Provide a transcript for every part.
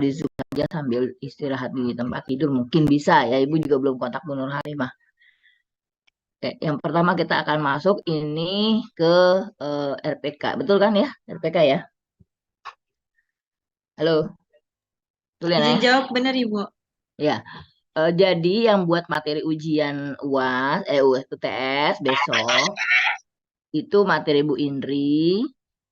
di Zoom aja sambil istirahat di tempat tidur mungkin bisa ya. Ibu juga belum kontak Bu Nur Halimah. Oke, yang pertama kita akan masuk ini ke RPK, betul kan ya? RPK ya. Halo, betul ya, Izin Neh? jawab benar Ibu. Ya. Jadi yang buat materi ujian UAS, UTS besok itu materi Bu Indri,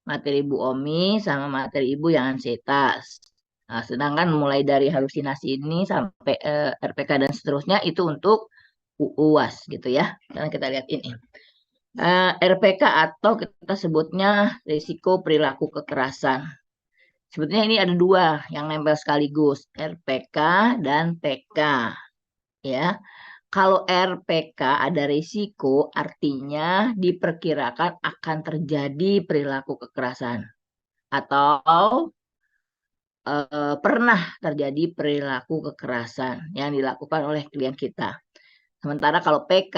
materi Bu Omi, sama materi Ibu yang ansetas. Nah, sedangkan mulai dari halusinasi ini sampai RPK dan seterusnya itu untuk UAS gitu ya. Sekarang kita lihat ini. RPK atau kita sebutnya risiko perilaku kekerasan. Sebetulnya ini ada dua yang nempel sekaligus, RPK dan PK ya. Kalau RPK ada risiko, artinya diperkirakan akan terjadi perilaku kekerasan atau pernah terjadi perilaku kekerasan yang dilakukan oleh klien kita. Sementara kalau PK,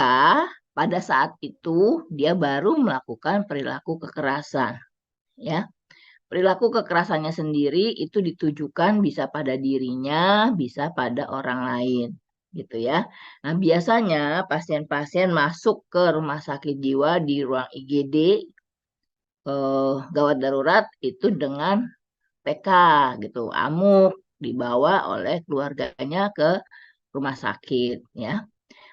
pada saat itu dia baru melakukan perilaku kekerasan. Ya, perilaku kekerasannya sendiri itu ditujukan bisa pada dirinya, bisa pada orang lain gitu ya. Nah, biasanya pasien-pasien masuk ke rumah sakit jiwa di ruang IGD gawat darurat itu dengan PK gitu, amuk dibawa oleh keluarganya ke rumah sakit ya.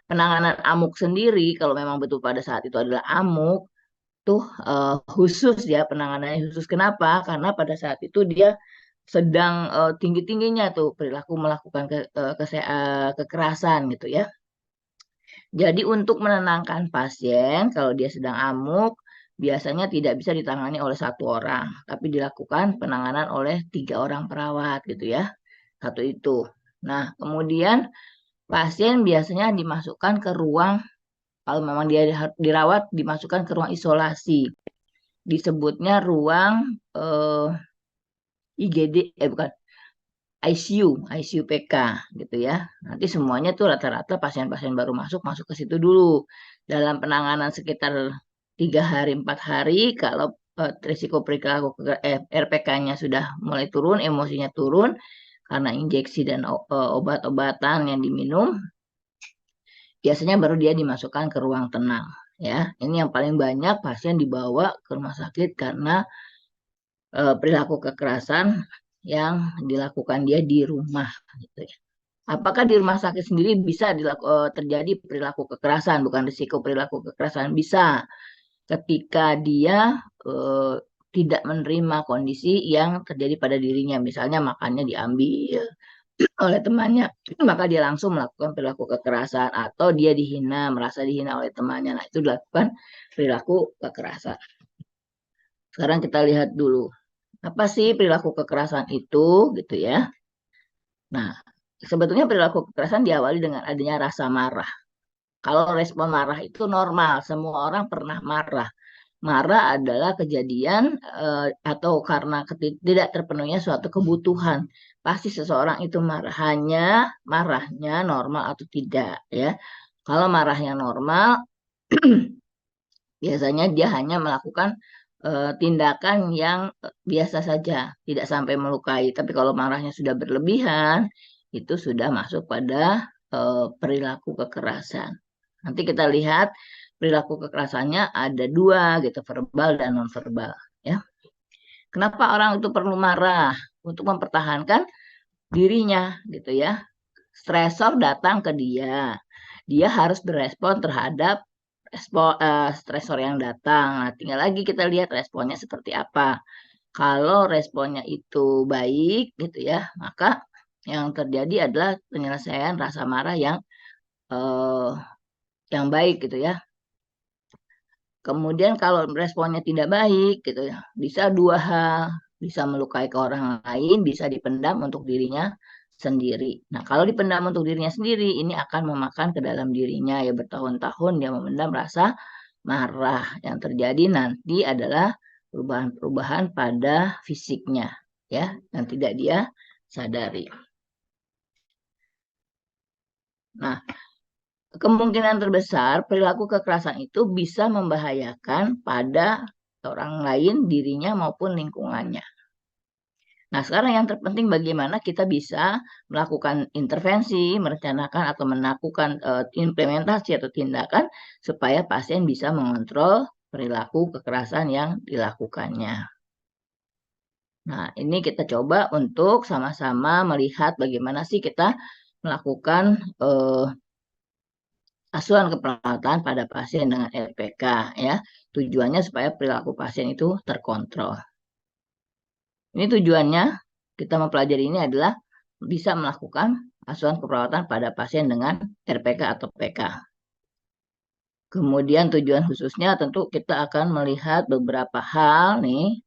Penanganan amuk sendiri kalau memang betul pada saat itu adalah amuk tuh khusus ya, penanganannya khusus. Kenapa? Karena pada saat itu dia sedang tinggi-tingginya tuh perilaku melakukan kekerasan gitu ya. Jadi untuk menenangkan pasien kalau dia sedang amuk biasanya tidak bisa ditangani oleh satu orang, tapi dilakukan penanganan oleh 3 orang perawat gitu ya. Satu itu. Nah, kemudian pasien biasanya dimasukkan ke ruang, kalau memang dia dirawat, dimasukkan ke ruang isolasi. Disebutnya ruang IGD, bukan, ICU PK gitu ya. Nanti semuanya tuh rata-rata pasien-pasien baru masuk masuk ke situ dulu. Dalam penanganan sekitar 3 hari 4 hari, kalau risiko perilaku RPK-nya sudah mulai turun, emosinya turun karena injeksi dan obat-obatan yang diminum, biasanya baru dia dimasukkan ke ruang tenang ya. Ini yang paling banyak pasien dibawa ke rumah sakit karena perilaku kekerasan yang dilakukan dia di rumah gitu ya. Apakah di rumah sakit sendiri bisa terjadi perilaku kekerasan, bukan risiko perilaku kekerasan? Bisa, ketika dia tidak menerima kondisi yang terjadi pada dirinya, misalnya makannya diambil oleh temannya, maka dia langsung melakukan perilaku kekerasan, atau dia dihina, merasa dihina oleh temannya. Nah, itu dilakukan perilaku kekerasan. Sekarang kita lihat dulu, apa sih perilaku kekerasan itu gitu ya. Nah, sebetulnya perilaku kekerasan diawali dengan adanya rasa marah. Kalau respon marah itu normal, semua orang pernah marah. Marah adalah kejadian atau karena tidak terpenuhnya suatu kebutuhan. Pasti seseorang itu marah, hanya marahnya normal atau tidak ya. Kalau marahnya normal, biasanya dia hanya melakukan tindakan yang biasa saja, tidak sampai melukai. Tapi kalau marahnya sudah berlebihan, itu sudah masuk pada perilaku kekerasan. Nanti kita lihat perilaku kekerasannya ada dua gitu, verbal dan nonverbal ya. Kenapa orang itu perlu marah? Untuk mempertahankan dirinya gitu ya. Stresor datang ke dia. Dia harus berespon terhadap stresor yang datang. Nah, tinggal lagi kita lihat responnya seperti apa. Kalau responnya itu baik gitu ya, maka yang terjadi adalah penyelesaian rasa marah eh, yang baik gitu ya. Kemudian kalau responnya tidak baik gitu ya, bisa dua hal, bisa melukai ke orang lain, bisa dipendam untuk dirinya sendiri. Nah, kalau dipendam untuk dirinya sendiri, ini akan memakan ke dalam dirinya ya, bertahun-tahun dia memendam rasa marah. Yang terjadi nanti adalah perubahan-perubahan pada fisiknya ya, yang tidak dia sadari. Nah, kemungkinan terbesar perilaku kekerasan itu bisa membahayakan pada orang lain, dirinya maupun lingkungannya. Nah, sekarang yang terpenting bagaimana kita bisa melakukan intervensi, merencanakan atau melakukan implementasi atau tindakan supaya pasien bisa mengontrol perilaku kekerasan yang dilakukannya. Nah, ini kita coba untuk sama-sama melihat bagaimana sih kita melakukan asuhan keperawatan pada pasien dengan LPK ya. Tujuannya supaya perilaku pasien itu terkontrol. Ini tujuannya kita mempelajari ini adalah bisa melakukan asuhan keperawatan pada pasien dengan RPK atau PK. Kemudian tujuan khususnya tentu kita akan melihat beberapa hal nih.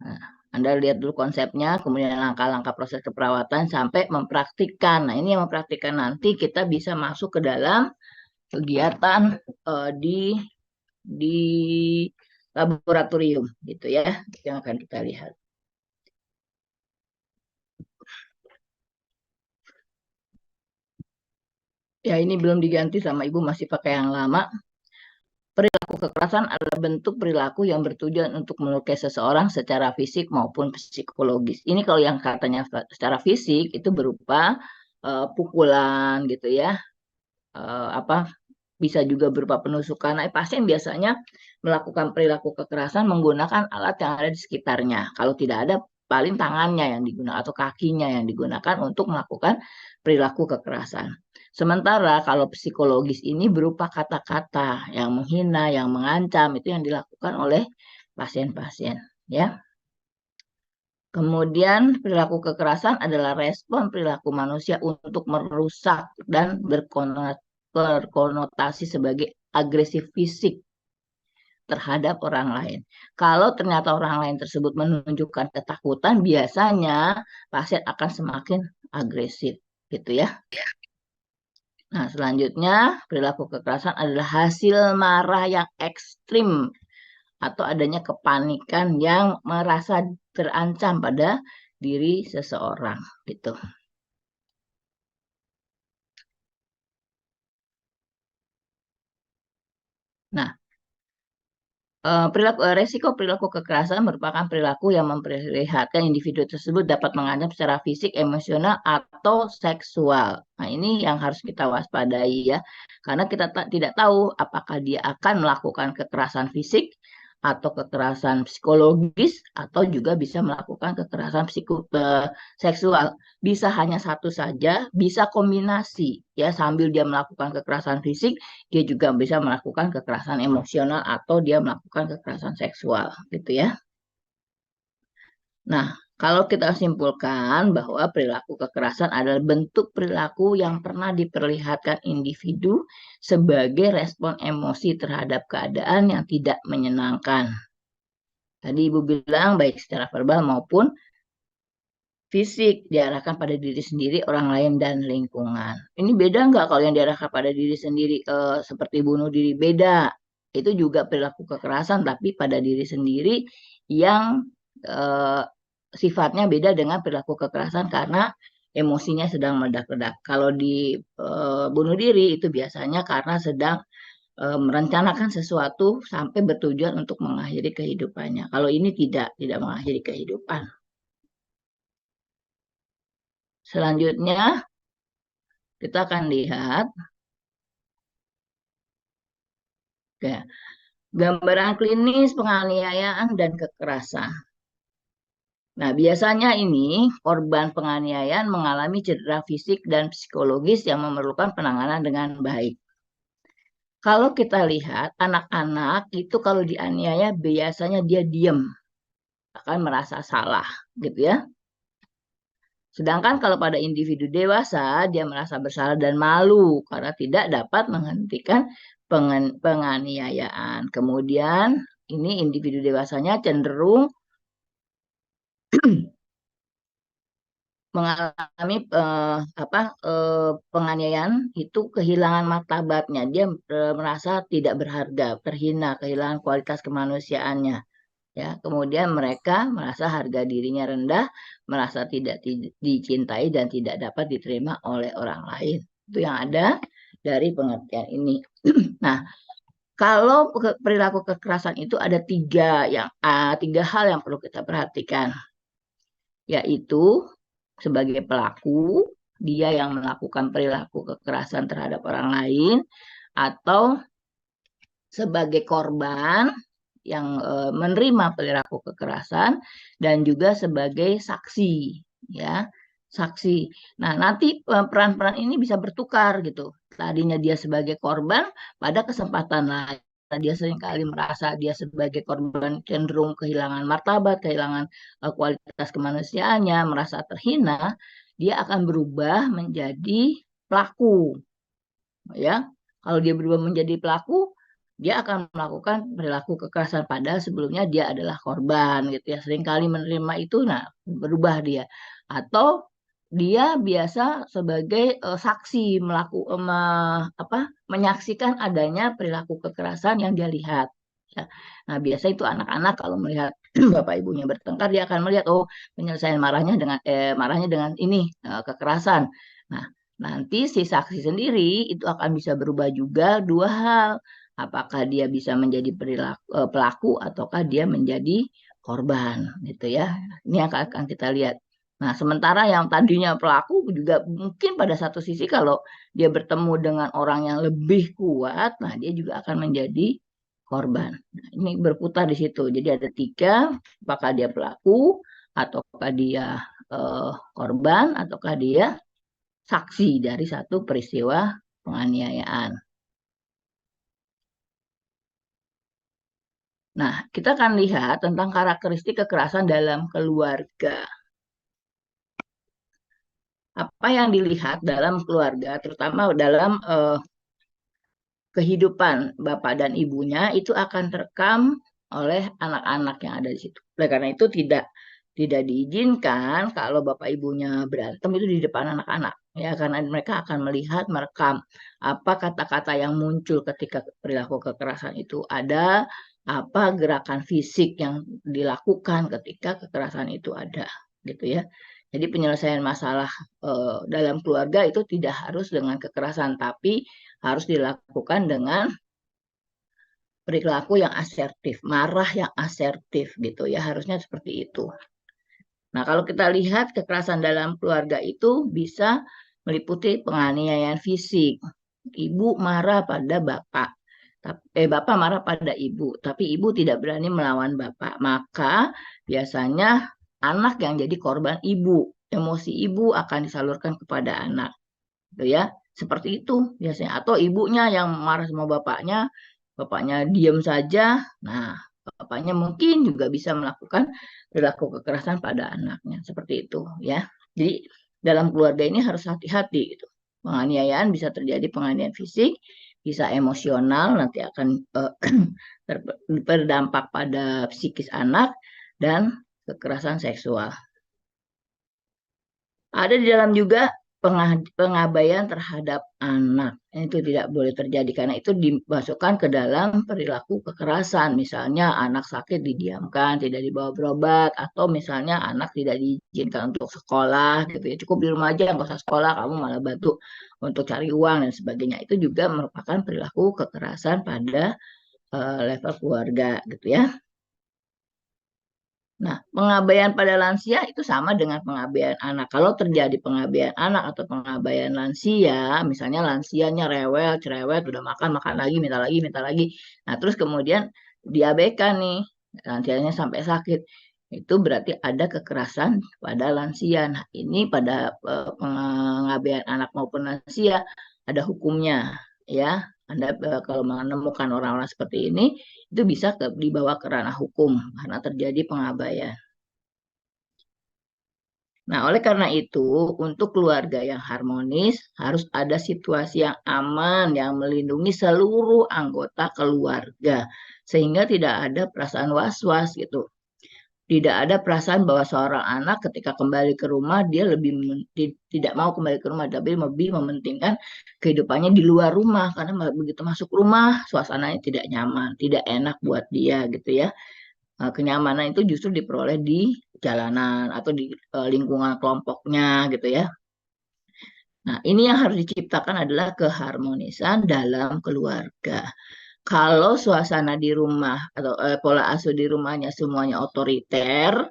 Nah, Anda lihat dulu konsepnya, kemudian langkah-langkah proses keperawatan sampai mempraktikkan. Nah, ini yang mempraktikkan nanti kita bisa masuk ke dalam kegiatan di laboratorium gitu ya, yang akan kita lihat. Ya, ini belum diganti sama Ibu, masih pakai yang lama. Perilaku kekerasan adalah bentuk perilaku yang bertujuan untuk melukai seseorang secara fisik maupun psikologis. Ini kalau yang katanya secara fisik itu berupa pukulan gitu ya, apa bisa juga berupa penusukan. Nah, pasien biasanya melakukan perilaku kekerasan menggunakan alat yang ada di sekitarnya. Kalau tidak ada, paling tangannya yang digunakan atau kakinya yang digunakan untuk melakukan perilaku kekerasan. Sementara kalau psikologis ini berupa kata-kata yang menghina, yang mengancam, itu yang dilakukan oleh pasien-pasien, ya. Kemudian perilaku kekerasan adalah respon perilaku manusia untuk merusak dan berkonotasi sebagai agresif fisik terhadap orang lain. Kalau ternyata orang lain tersebut menunjukkan ketakutan, biasanya pasien akan semakin agresif, gitu ya. Nah, selanjutnya perilaku kekerasan adalah hasil marah yang ekstrim atau adanya kepanikan yang merasa terancam pada diri seseorang, gitu. Nah, resiko perilaku kekerasan merupakan perilaku yang memperlihatkan individu tersebut dapat mengancam secara fisik, emosional, atau seksual. Nah, ini yang harus kita waspadai ya, karena kita tidak tahu apakah dia akan melakukan kekerasan fisik atau kekerasan psikologis atau juga bisa melakukan kekerasan seksual. Bisa hanya satu saja, bisa kombinasi ya, sambil dia melakukan kekerasan fisik, dia juga bisa melakukan kekerasan emosional atau dia melakukan kekerasan seksual gitu ya. Nah, kalau kita simpulkan bahwa perilaku kekerasan adalah bentuk perilaku yang pernah diperlihatkan individu sebagai respon emosi terhadap keadaan yang tidak menyenangkan. Tadi Ibu bilang baik secara verbal maupun fisik diarahkan pada diri sendiri, orang lain, dan lingkungan. Ini beda nggak kalau yang diarahkan pada diri sendiri seperti bunuh diri? Beda. Itu juga perilaku kekerasan tapi pada diri sendiri yang eh, sifatnya beda dengan perilaku kekerasan karena emosinya sedang meledak-ledak. Kalau di bunuh diri itu biasanya karena sedang merencanakan sesuatu sampai bertujuan untuk mengakhiri kehidupannya. Kalau ini tidak mengakhiri kehidupan. Selanjutnya kita akan lihat ya, gambaran klinis penganiayaan dan kekerasan. Nah, biasanya ini korban penganiayaan mengalami cedera fisik dan psikologis yang memerlukan penanganan dengan baik. Kalau kita lihat anak-anak itu kalau dianiaya biasanya dia diam, akan merasa salah, gitu ya. Sedangkan kalau pada individu dewasa, dia merasa bersalah dan malu karena tidak dapat menghentikan penganiayaan. Kemudian ini individu dewasanya cenderung mengalami penganiayaan itu kehilangan martabatnya. Dia merasa tidak berharga, terhina, kehilangan kualitas kemanusiaannya. Ya, kemudian mereka merasa harga dirinya rendah, merasa tidak dicintai dan tidak dapat diterima oleh orang lain. Itu yang ada dari pengertian ini. Nah, kalau perilaku kekerasan itu ada tiga hal yang perlu kita perhatikan. yaitu sebagai pelaku, dia yang melakukan perilaku kekerasan terhadap orang lain, atau sebagai korban yang menerima perilaku kekerasan, dan juga sebagai saksi, ya, saksi. Nah, nanti peran-peran ini bisa bertukar gitu. Tadinya dia sebagai korban, pada kesempatan lain dia seringkali merasa dia sebagai korban cenderung kehilangan martabat, kehilangan kualitas kemanusiaannya, merasa terhina, dia akan berubah menjadi pelaku, ya. Kalau dia berubah menjadi pelaku, dia akan melakukan perilaku kekerasan padahal sebelumnya dia adalah korban gitu ya. Seringkali menerima itu, nah berubah dia. Atau dia biasa sebagai saksi menyaksikan adanya perilaku kekerasan yang dia lihat. Ya. Nah, biasa itu anak-anak kalau melihat bapak ibunya bertengkar, dia akan melihat, oh, penyelesaian marahnya dengan ini kekerasan. Nah, nanti si saksi sendiri itu akan bisa berubah juga dua hal. Apakah dia bisa menjadi pelaku ataukah dia menjadi korban gitu ya. Ini akan kita lihat. Nah, sementara yang tadinya pelaku juga mungkin pada satu sisi kalau dia bertemu dengan orang yang lebih kuat, nah dia juga akan menjadi korban. Nah, ini berputar di situ. Jadi ada tiga, apakah dia pelaku, ataukah dia korban, ataukah dia saksi dari satu peristiwa penganiayaan. Nah, kita akan lihat tentang karakteristik kekerasan dalam keluarga. Apa yang dilihat dalam keluarga, terutama dalam kehidupan bapak dan ibunya, itu akan terekam oleh anak-anak yang ada di situ. Oleh karena itu tidak diizinkan kalau bapak ibunya berantem itu di depan anak-anak, ya, karena mereka akan melihat, merekam apa kata-kata yang muncul ketika perilaku kekerasan itu ada, apa gerakan fisik yang dilakukan ketika kekerasan itu ada, gitu ya. Jadi penyelesaian masalah dalam keluarga itu tidak harus dengan kekerasan, tapi harus dilakukan dengan perilaku yang asertif, marah yang asertif gitu ya, harusnya seperti itu. Nah, kalau kita lihat kekerasan dalam keluarga itu bisa meliputi penganiayaan fisik. Ibu marah pada bapak, bapak marah pada ibu, tapi ibu tidak berani melawan bapak. Maka biasanya anak yang jadi korban ibu, emosi ibu akan disalurkan kepada anak, gitu ya. Seperti itu biasanya. Atau ibunya yang marah sama bapaknya, bapaknya diam saja. Nah, bapaknya mungkin juga bisa melakukan perilaku kekerasan pada anaknya. Seperti itu ya. Jadi dalam keluarga ini harus hati-hati gitu. Penganiayaan bisa terjadi penganiayaan fisik, bisa emosional, nanti akan berdampak pada psikis anak, dan kekerasan seksual. Ada di dalam juga pengabaian terhadap anak. Itu tidak boleh terjadi karena itu dimasukkan ke dalam perilaku kekerasan. Misalnya anak sakit didiamkan, tidak dibawa berobat, atau misalnya anak tidak diizinkan untuk sekolah gitu ya. Cukup di rumah aja, nggak usah sekolah, kamu malah bantu untuk cari uang dan sebagainya. Itu juga merupakan perilaku kekerasan pada level keluarga gitu ya. Nah, pengabaian pada lansia itu sama dengan pengabaian anak. Kalau terjadi pengabaian anak atau pengabaian lansia, misalnya lansianya rewel, cerewet, udah makan, makan lagi, minta lagi, minta lagi. Nah, terus kemudian diabaikan nih, lansianya sampai sakit. Itu berarti ada kekerasan pada lansia. Nah, ini pada pengabaian anak maupun lansia ada hukumnya, ya. Anda kalau menemukan orang-orang seperti ini, itu bisa dibawa ke ranah hukum karena terjadi pengabaian. Nah, oleh karena itu, untuk keluarga yang harmonis, harus ada situasi yang aman, yang melindungi seluruh anggota keluarga, sehingga tidak ada perasaan was-was gitu. Tidak ada perasaan bahwa seorang anak ketika kembali ke rumah, dia lebih tidak mau kembali ke rumah, tapi lebih mementingkan kehidupannya di luar rumah, karena begitu masuk rumah, suasananya tidak nyaman, tidak enak buat dia gitu ya. Kenyamanan itu justru diperoleh di jalanan atau di lingkungan kelompoknya gitu ya. Nah, ini yang harus diciptakan adalah keharmonisan dalam keluarga. Kalau suasana di rumah atau pola asuh di rumahnya semuanya otoriter,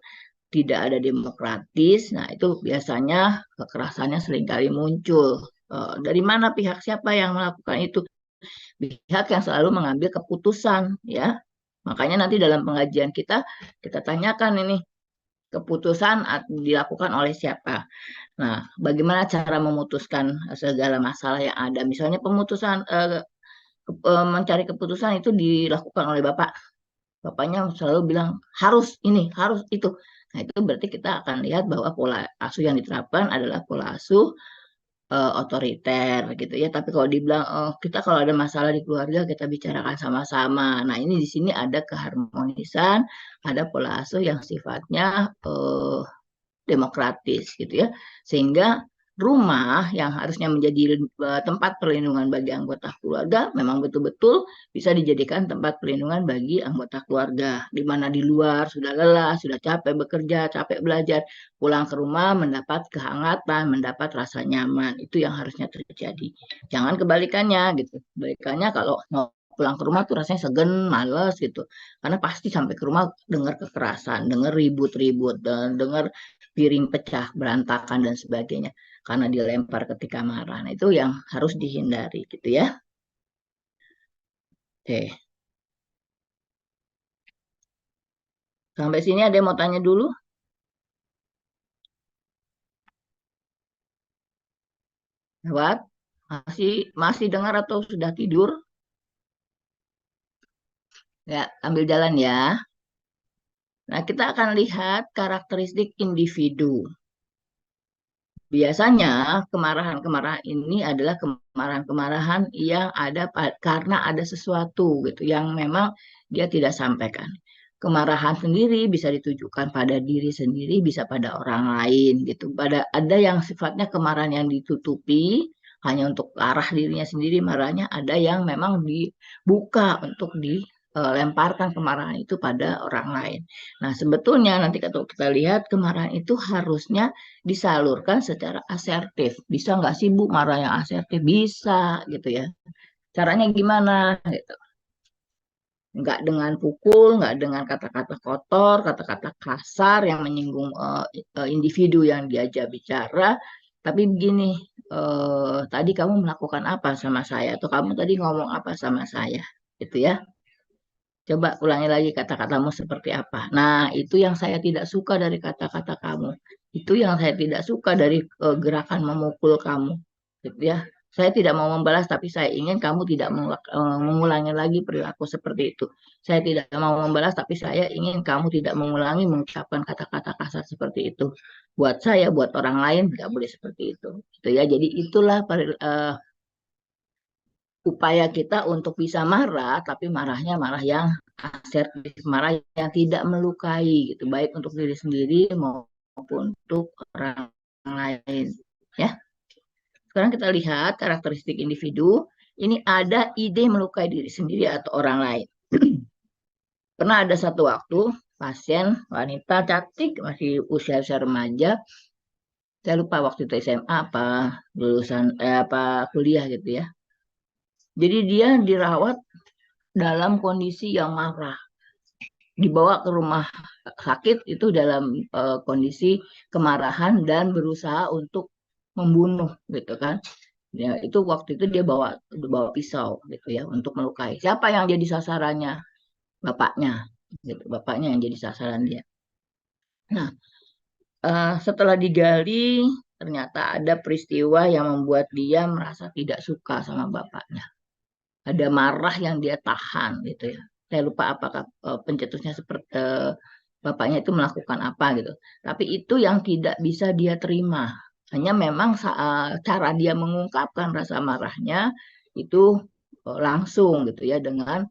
tidak ada demokratis, nah itu biasanya kekerasannya seringkali muncul. Dari mana pihak siapa yang melakukan itu? Pihak yang selalu mengambil keputusan, ya. Makanya nanti dalam pengajian kita tanyakan ini keputusan dilakukan oleh siapa. Nah, bagaimana cara memutuskan segala masalah yang ada? Misalnya mencari keputusan itu dilakukan oleh Bapak. Bapaknya selalu bilang harus ini, harus itu. Nah, itu berarti kita akan lihat bahwa pola asuh yang diterapkan adalah pola asuh otoriter gitu ya. Tapi kalau dibilang kita kalau ada masalah di keluarga kita bicarakan sama-sama. Nah, ini di sini ada keharmonisan, ada pola asuh yang sifatnya demokratis gitu ya. Sehingga rumah yang harusnya menjadi tempat perlindungan bagi anggota keluarga memang betul-betul bisa dijadikan tempat perlindungan bagi anggota keluarga, di mana di luar sudah lelah, sudah capek bekerja, capek belajar, pulang ke rumah mendapat kehangatan, mendapat rasa nyaman. Itu yang harusnya terjadi. Jangan kebalikannya gitu. Kebalikannya kalau mau pulang ke rumah tuh rasanya segen, males gitu. Karena pasti sampai ke rumah dengar kekerasan, dengar ribut-ribut, dan dengar piring pecah, berantakan dan sebagainya karena dilempar ketika marah. Nah, itu yang harus dihindari gitu ya. Oke. Sampai sini ada yang mau tanya dulu? Lewat? Masih masih dengar atau sudah tidur? Ya, ambil jalan ya. Nah, kita akan lihat karakteristik individu. Biasanya kemarahan-kemarahan ini adalah kemarahan-kemarahan yang ada karena ada sesuatu gitu yang memang dia tidak sampaikan. Kemarahan sendiri bisa ditujukan pada diri sendiri, bisa pada orang lain gitu. Ada yang sifatnya kemarahan yang ditutupi hanya untuk arah dirinya sendiri marahnya, ada yang memang dibuka untuk dilemparkan kemarahan itu pada orang lain. Nah, sebetulnya nanti kalau kita lihat kemarahan itu harusnya disalurkan secara asertif. Bisa nggak sih Bu marah yang asertif? Bisa gitu ya. Caranya gimana gitu. Nggak dengan pukul, nggak dengan kata-kata kotor, kata-kata kasar yang menyinggung individu yang diajak bicara. Tapi begini, tadi kamu melakukan apa sama saya? Atau kamu tadi ngomong apa sama saya? Gitu ya. Coba ulangi lagi kata-katamu seperti apa. Nah, itu yang saya tidak suka dari kata-kata kamu. Itu yang saya tidak suka dari gerakan memukul kamu. Gitu ya. Saya tidak mau membalas, tapi saya ingin kamu tidak mengulangi lagi perilaku seperti itu. Saya tidak mau membalas, tapi saya ingin kamu tidak mengulangi mengucapkan kata-kata kasar seperti itu. Buat saya, buat orang lain, tidak boleh seperti itu. Gitu ya. Jadi itulah upaya kita untuk bisa marah, tapi marahnya marah yang asertif, marah yang tidak melukai gitu, baik untuk diri sendiri maupun untuk orang lain. Ya, sekarang kita lihat karakteristik individu. Ini ada ide melukai diri sendiri atau orang lain. Pernah ada satu waktu pasien wanita cantik masih usia-usia remaja, saya lupa waktu itu SMA apa lulusan apa kuliah gitu ya. Jadi dia dirawat dalam kondisi yang marah, dibawa ke rumah sakit itu dalam kondisi kemarahan dan berusaha untuk membunuh gitu kan. Ya, itu waktu itu dia bawa pisau gitu ya untuk melukai. Siapa yang jadi sasarannya? Bapaknya gitu. Bapaknya yang jadi sasaran dia. Nah, setelah digali ternyata ada peristiwa yang membuat dia merasa tidak suka sama bapaknya. Ada marah yang dia tahan gitu ya. Saya lupa apakah pencetusnya seperti bapaknya itu melakukan apa gitu. Tapi itu yang tidak bisa dia terima. Hanya memang cara dia mengungkapkan rasa marahnya itu langsung gitu ya dengan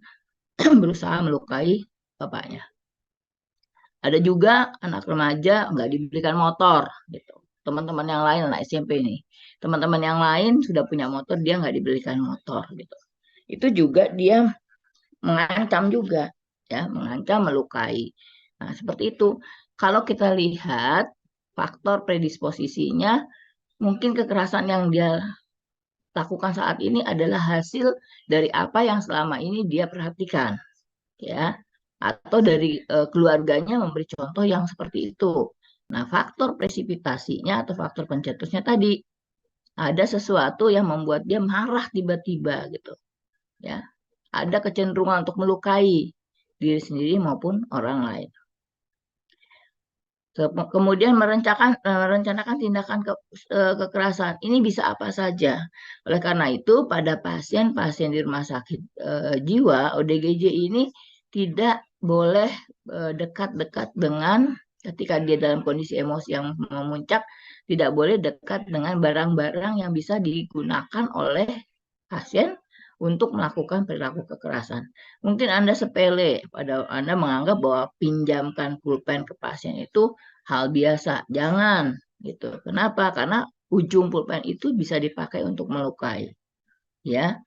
berusaha melukai bapaknya. Ada juga anak remaja nggak diberikan motor gitu. Teman-teman yang lain anak SMP nih. Teman-teman yang lain sudah punya motor, dia nggak diberikan motor gitu. Itu juga dia mengancam juga ya, mengancam melukai. Nah, seperti itu. Kalau kita lihat faktor predisposisinya, mungkin kekerasan yang dia lakukan saat ini adalah hasil dari apa yang selama ini dia perhatikan ya. atau dari keluarganya memberi contoh yang seperti itu. Nah, faktor presipitasinya atau faktor pencetusnya tadi ada sesuatu yang membuat dia marah tiba-tiba gitu, ya. Ada kecenderungan untuk melukai diri sendiri maupun orang lain. Kemudian merencanakan tindakan kekerasan. Ini bisa apa saja. Oleh karena itu, pada pasien-pasien di rumah sakit jiwa, ODGJ ini tidak boleh dekat-dekat dengan, ketika dia dalam kondisi emosi yang memuncak, tidak boleh dekat dengan barang-barang yang bisa digunakan oleh pasien untuk melakukan perilaku kekerasan. Mungkin Anda sepele, pada Anda menganggap bahwa pinjamkan pulpen ke pasien itu hal biasa. Jangan gitu. Kenapa? Karena ujung pulpen itu bisa dipakai untuk melukai. Ya,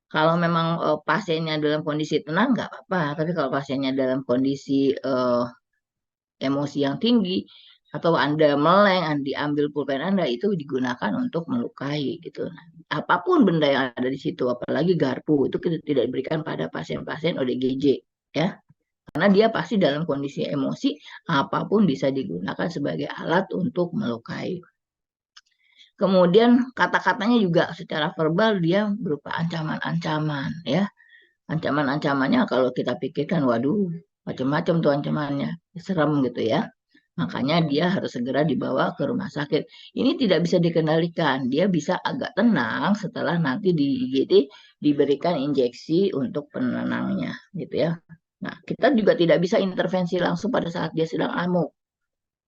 kalau memang pasiennya dalam kondisi tenang nggak apa-apa. Tapi kalau pasiennya dalam kondisi emosi yang tinggi atau Anda meleng, diambil pulpen Anda itu digunakan untuk melukai gitu. Nah, apapun benda yang ada di situ, apalagi garpu itu tidak diberikan pada pasien-pasien ODGJ, ya. Karena dia pasti dalam kondisi emosi, apapun bisa digunakan sebagai alat untuk melukai. Kemudian kata-katanya juga secara verbal dia berupa ancaman-ancaman, ya. Ancaman-ancamannya kalau kita pikirkan, waduh, macam-macam tuh ancamannya, serem gitu ya. Makanya dia harus segera dibawa ke rumah sakit. Ini tidak bisa dikendalikan. Dia bisa agak tenang setelah nanti di IGD diberikan injeksi untuk penenangnya, gitu ya. Nah, kita juga tidak bisa intervensi langsung pada saat dia sedang amuk.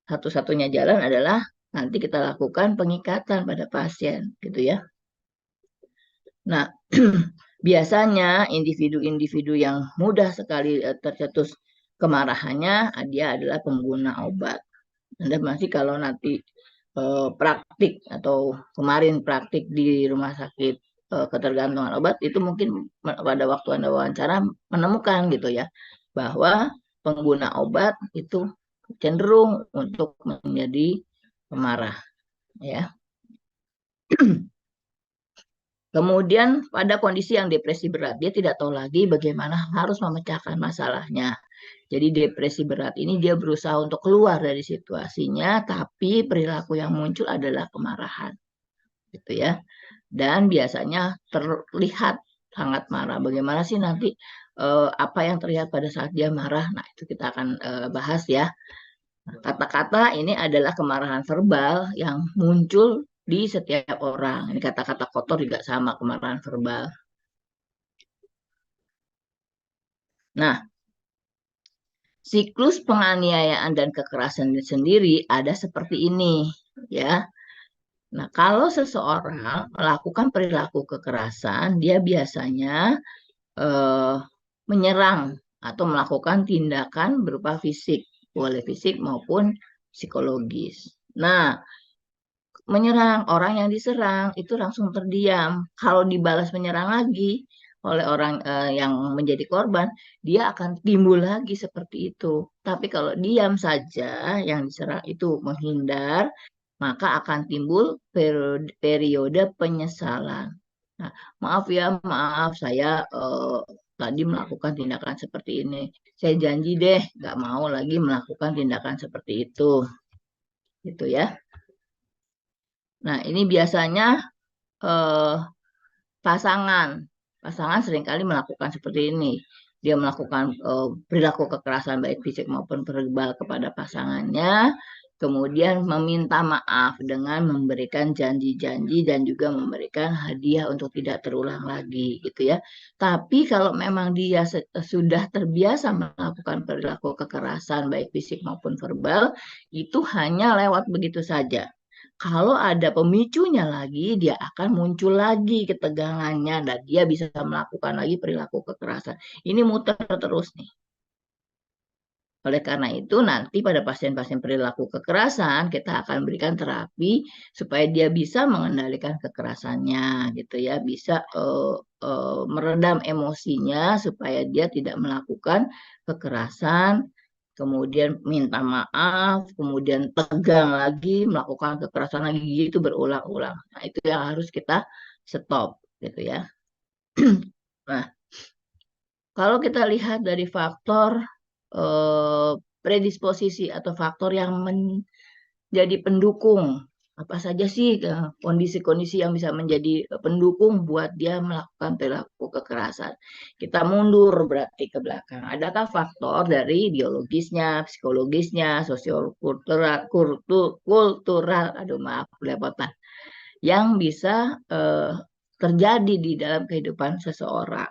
Satu-satunya jalan adalah nanti kita lakukan pengikatan pada pasien, gitu ya. Nah, biasanya individu-individu yang mudah sekali tercetus kemarahannya, dia adalah pengguna obat. Anda masih kalau nanti praktik atau kemarin praktik di rumah sakit ketergantungan obat itu mungkin pada waktu Anda wawancara menemukan gitu ya bahwa pengguna obat itu cenderung untuk menjadi pemarah, ya. Kemudian pada kondisi yang depresi berat dia tidak tahu lagi bagaimana harus memecahkan masalahnya. Jadi depresi berat ini dia berusaha untuk keluar dari situasinya, tapi perilaku yang muncul adalah kemarahan, gitu ya. Dan biasanya terlihat sangat marah. Bagaimana sih nanti apa yang terlihat pada saat dia marah? Nah, itu kita akan bahas ya. Kata-kata ini adalah kemarahan verbal yang muncul di setiap orang. Ini kata-kata kotor juga sama kemarahan verbal. Nah, siklus penganiayaan dan kekerasan sendiri ada seperti ini, ya. Nah, kalau seseorang melakukan perilaku kekerasan, dia biasanya eh, menyerang atau melakukan tindakan berupa fisik, boleh fisik maupun psikologis. Nah, menyerang orang yang diserang itu langsung terdiam. Kalau dibalas menyerang lagi oleh orang yang menjadi korban, dia akan timbul lagi seperti itu. Tapi kalau diam saja, yang diserang itu menghindar, maka akan timbul periode penyesalan. Nah, maaf ya, maaf saya tadi melakukan tindakan seperti ini. Saya janji deh, nggak mau lagi melakukan tindakan seperti itu, gitu ya. Nah, ini biasanya eh, pasangan, pasangan seringkali melakukan seperti ini. Dia melakukan perilaku kekerasan baik fisik maupun verbal kepada pasangannya, kemudian meminta maaf dengan memberikan janji-janji dan juga memberikan hadiah untuk tidak terulang lagi, gitu ya. Tapi kalau memang dia sudah terbiasa melakukan perilaku kekerasan baik fisik maupun verbal, itu hanya lewat begitu saja. Kalau ada pemicunya lagi, dia akan muncul lagi ketegangannya dan dia bisa melakukan lagi perilaku kekerasan. Ini muter terus nih. Oleh karena itu, nanti pada pasien-pasien perilaku kekerasan, kita akan berikan terapi supaya dia bisa mengendalikan kekerasannya, gitu ya, bisa meredam emosinya supaya dia tidak melakukan kekerasan, kemudian minta maaf, kemudian tegang lagi, melakukan kekerasan lagi, itu berulang-ulang. Nah, itu yang harus kita stop, gitu ya. Nah, Kalau kita lihat dari faktor predisposisi atau faktor yang menjadi pendukung, apa saja sih kondisi-kondisi yang bisa menjadi pendukung buat dia melakukan perilaku kekerasan. Kita mundur berarti ke belakang. Adakah faktor dari biologisnya, psikologisnya, sosiokultural, kultural, aduh maaf, belepotan, yang bisa terjadi di dalam kehidupan seseorang.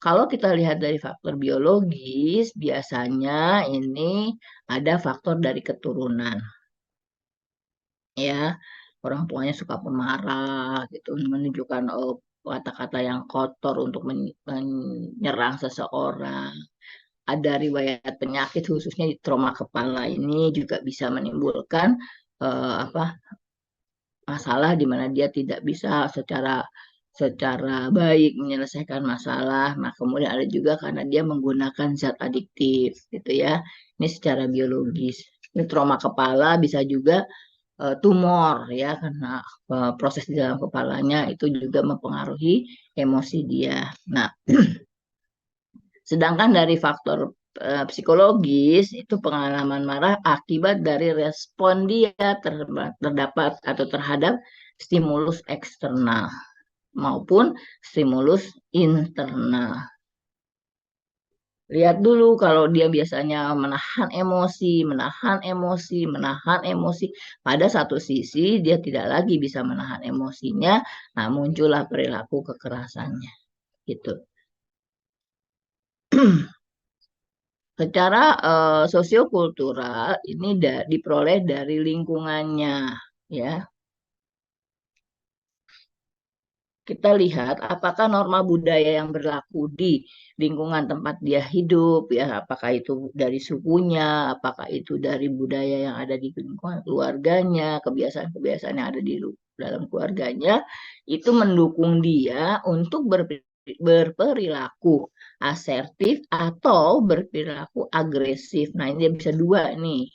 Kalau kita lihat dari faktor biologis, biasanya ini ada faktor dari keturunan. Ya, orang tuanya suka pemarah, gitu, menunjukkan kata-kata yang kotor untuk menyerang seseorang. Ada riwayat penyakit khususnya di trauma kepala ini juga bisa menimbulkan apa masalah di mana dia tidak bisa secara baik menyelesaikan masalah. Nah, kemudian ada juga karena dia menggunakan zat adiktif gitu ya. Ini secara biologis. Ini trauma kepala bisa juga tumor ya karena proses di dalam kepalanya itu juga mempengaruhi emosi dia. Nah, sedangkan dari faktor psikologis itu pengalaman marah akibat dari respon dia terdapat atau terhadap stimulus eksternal maupun stimulus internal. Lihat dulu kalau dia biasanya menahan emosi, menahan emosi, menahan emosi. Pada satu sisi dia tidak lagi bisa menahan emosinya, nah muncullah perilaku kekerasannya. Gitu. Secara sosiokultural ini diperoleh dari lingkungannya, ya. Kita lihat apakah norma budaya yang berlaku di lingkungan tempat dia hidup, ya, apakah itu dari sukunya, apakah itu dari budaya yang ada di lingkungan keluarganya, kebiasaan-kebiasaan yang ada di dalam keluarganya, itu mendukung dia untuk berperilaku asertif atau berperilaku agresif. Nah, ini dia bisa dua nih.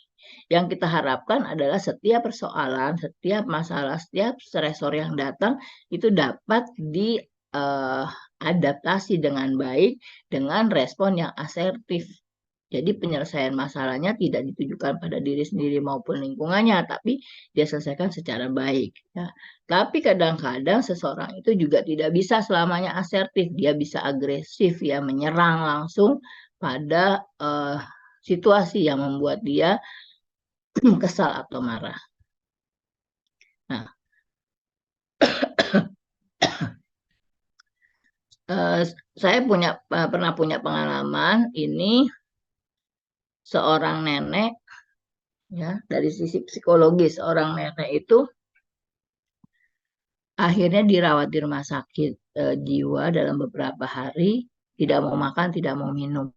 Yang kita harapkan adalah setiap persoalan, setiap masalah, setiap stresor yang datang itu dapat diadaptasi dengan baik dengan respon yang asertif. Jadi penyelesaian masalahnya tidak ditujukan pada diri sendiri maupun lingkungannya, tapi dia selesaikan secara baik. Ya. Tapi kadang-kadang seseorang itu juga tidak bisa selamanya asertif, dia bisa agresif ya, menyerang langsung pada situasi yang membuat dia kesal atau marah. Nah, saya pernah punya pengalaman ini seorang nenek ya dari sisi psikologis seorang nenek itu akhirnya dirawat di rumah sakit jiwa dalam beberapa hari, tidak mau makan, tidak mau minum,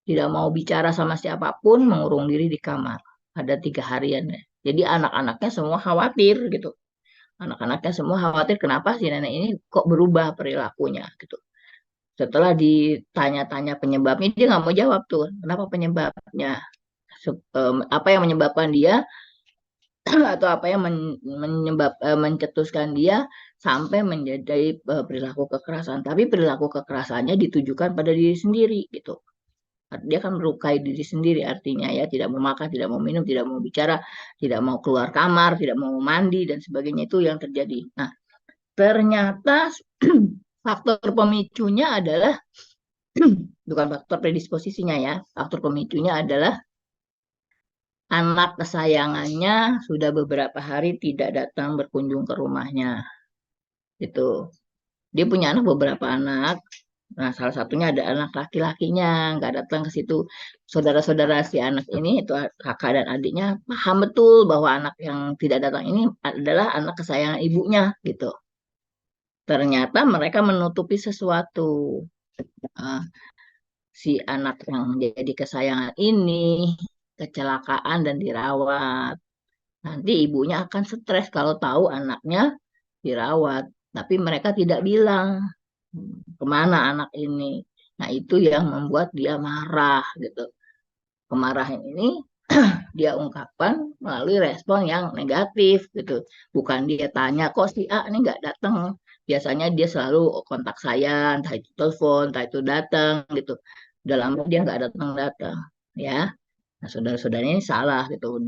tidak mau bicara sama siapapun, mengurung diri di kamar. Ada 3 harian ya. Jadi anak-anaknya semua khawatir gitu. Anak-anaknya semua khawatir kenapa si nenek ini kok berubah perilakunya gitu. Setelah ditanya-tanya penyebabnya, dia nggak mau jawab tuh. Kenapa penyebabnya? Apa yang menyebabkan dia atau apa yang mencetuskan dia sampai menjadi perilaku kekerasan. Tapi perilaku kekerasannya ditujukan pada diri sendiri gitu. Dia kan melukai diri sendiri artinya ya, tidak mau makan, tidak mau minum, tidak mau bicara, tidak mau keluar kamar, tidak mau mandi dan sebagainya itu yang terjadi. Nah, ternyata faktor pemicunya adalah bukan faktor predisposisinya ya. Faktor pemicunya adalah anak kesayangannya sudah beberapa hari tidak datang berkunjung ke rumahnya. Itu. Dia punya anak beberapa anak. Nah, salah satunya ada anak laki-lakinya, nggak datang ke situ. Saudara-saudara si anak ini, itu kakak dan adiknya, paham betul bahwa anak yang tidak datang ini adalah anak kesayangan ibunya, gitu. Ternyata mereka menutupi sesuatu. Uh, si anak yang menjadi kesayangan ini kecelakaan dan dirawat. Nanti ibunya akan stres kalau tahu anaknya dirawat, tapi mereka tidak bilang kemana anak ini. Nah, itu yang membuat dia marah gitu. Kemarahan ini dia ungkapkan melalui respon yang negatif gitu. Bukan dia tanya kok si A ini nggak datang biasanya dia selalu kontak saya, entah itu telepon, entah itu datang gitu. Udah lama dia nggak datang-datang, ya. Nah, saudara-saudara ini salah gitu.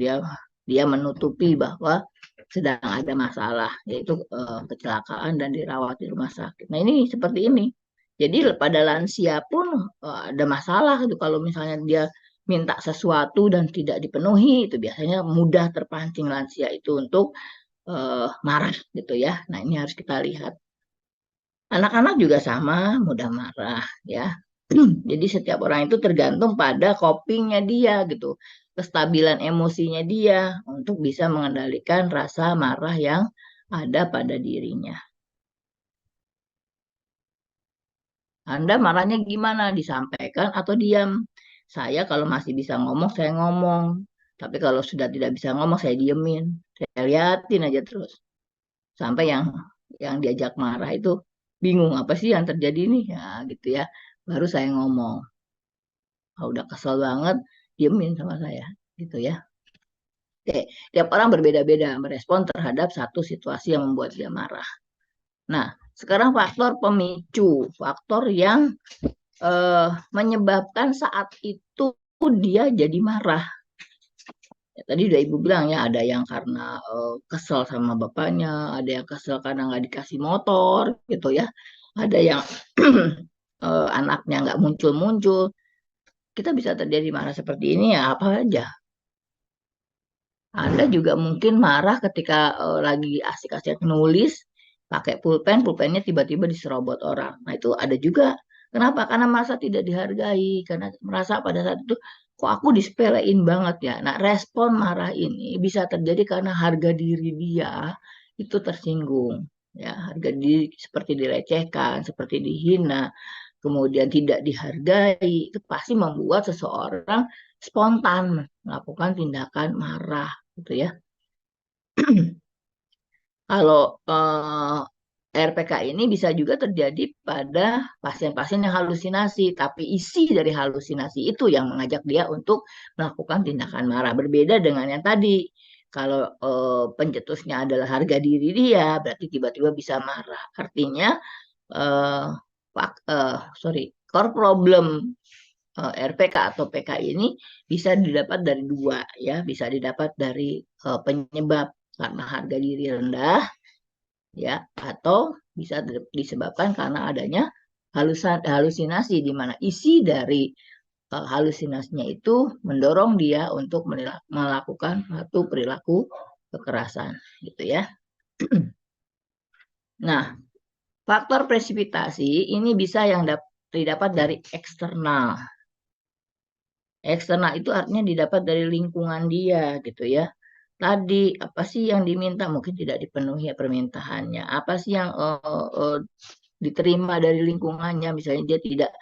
Dia menutupi bahwa sedang ada masalah, yaitu kecelakaan dan dirawat di rumah sakit. Nah, ini seperti ini. Jadi pada lansia pun ada masalah gitu. Kalau misalnya dia minta sesuatu dan tidak dipenuhi, itu biasanya mudah terpancing lansia itu untuk marah gitu ya. Nah, ini harus kita lihat. Anak-anak juga sama, mudah marah ya. Jadi setiap orang itu tergantung pada copingnya dia gitu, kestabilan emosinya dia untuk bisa mengendalikan rasa marah yang ada pada dirinya. Anda marahnya gimana? Disampaikan atau diam? Saya kalau masih bisa ngomong, saya ngomong. Tapi kalau sudah tidak bisa ngomong, saya diemin. Saya liatin aja terus. Sampai yang diajak marah itu bingung apa sih yang terjadi nih? Ya gitu ya. Baru saya ngomong. Kalau udah kesel banget, diemin sama saya. Gitu ya. Oke, tiap orang berbeda-beda merespon terhadap satu situasi yang membuat dia marah. Nah, sekarang faktor pemicu, faktor yang menyebabkan saat itu dia jadi marah. Ya, tadi udah Ibu bilang ya, ada yang karena kesel sama bapaknya, ada yang kesel karena nggak dikasih motor gitu ya, ada yang anaknya nggak muncul-muncul. Kita bisa terjadi marah seperti ini ya apa aja. Anda juga mungkin marah ketika lagi asik-asik nulis, pakai pulpen, pulpennya tiba-tiba diserobot orang. Nah, itu ada juga. Kenapa? Karena merasa tidak dihargai, karena merasa pada saat itu kok aku disepelein banget ya. Nah, respon marah ini bisa terjadi karena harga diri dia itu tersinggung. Ya, harga diri seperti dilecehkan, seperti dihina, kemudian tidak dihargai, itu pasti membuat seseorang spontan melakukan tindakan marah gitu ya. Kalau RPK ini bisa juga terjadi pada pasien-pasien yang halusinasi, tapi isi dari halusinasi itu yang mengajak dia untuk melakukan tindakan marah. Berbeda dengan yang tadi. Kalau pencetusnya adalah harga diri dia, berarti tiba-tiba bisa marah. Artinya, eh, sorry, core problem RPK atau PK ini bisa didapat dari dua ya, bisa didapat dari penyebab karena harga diri rendah ya, atau bisa disebabkan karena adanya halusinasi di mana isi dari halusinasinya itu mendorong dia untuk melakukan satu perilaku kekerasan gitu ya. Nah, faktor presipitasi ini bisa yang didapat dari eksternal. Eksternal itu artinya didapat dari lingkungan dia gitu ya. Tadi apa sih yang diminta mungkin tidak dipenuhi ya permintaannya. Apa sih yang diterima dari lingkungannya, misalnya dia tidak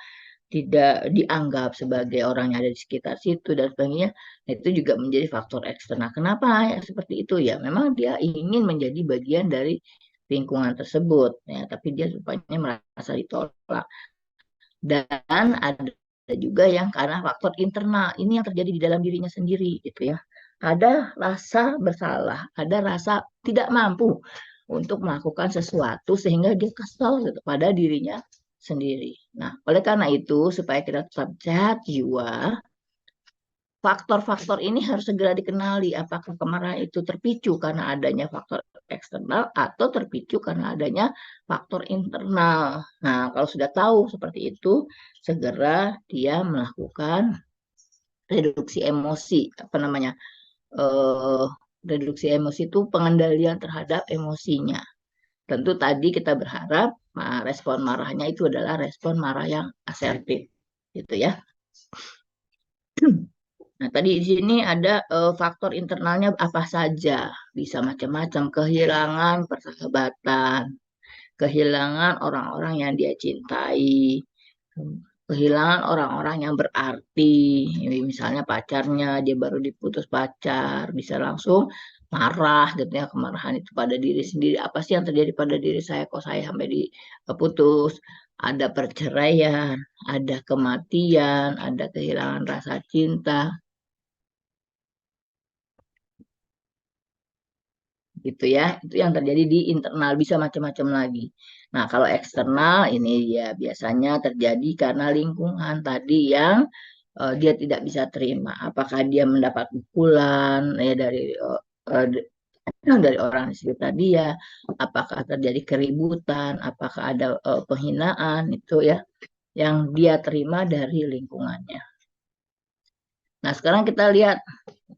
tidak dianggap sebagai orang yang ada di sekitar situ dan sebagainya. Nah, itu juga menjadi faktor eksternal. Kenapa ya seperti itu ya? Memang dia ingin menjadi bagian dari lingkungan tersebut ya, tapi dia rupanya merasa ditolak. Dan ada juga yang karena faktor internal, ini yang terjadi di dalam dirinya sendiri gitu ya. Ada rasa bersalah, ada rasa tidak mampu untuk melakukan sesuatu sehingga dia kesal gitu pada dirinya sendiri. Nah, oleh karena itu supaya kita tetap sehat jiwa, faktor-faktor ini harus segera dikenali apakah kemarahan itu terpicu karena adanya faktor eksternal atau terpicu karena adanya faktor internal. Nah, kalau sudah tahu seperti itu, segera dia melakukan reduksi emosi, apa namanya? eh, Reduksi emosi itu pengendalian terhadap emosinya. Tentu tadi kita berharap respon marahnya itu adalah respon marah yang asertif, gitu ya. Nah, tadi di sini ada faktor internalnya apa saja. Bisa macam-macam, kehilangan persahabatan, kehilangan orang-orang yang dia cintai, kehilangan orang-orang yang berarti. Misalnya pacarnya, dia baru diputus pacar, bisa langsung marah gitu ya, kemarahan itu pada diri sendiri. Apa sih yang terjadi pada diri saya kok saya sampai diputus? Ada perceraian, ada kematian, ada kehilangan rasa cinta. gitu ya. Itu yang terjadi di internal, bisa macam-macam lagi. Nah, kalau eksternal ini ya biasanya terjadi karena lingkungan tadi yang dia tidak bisa terima. Apakah dia mendapat pukulan ya eh, dari orang di sekitar dia, apakah terjadi keributan, apakah ada penghinaan itu ya yang dia terima dari lingkungannya. Nah, sekarang kita lihat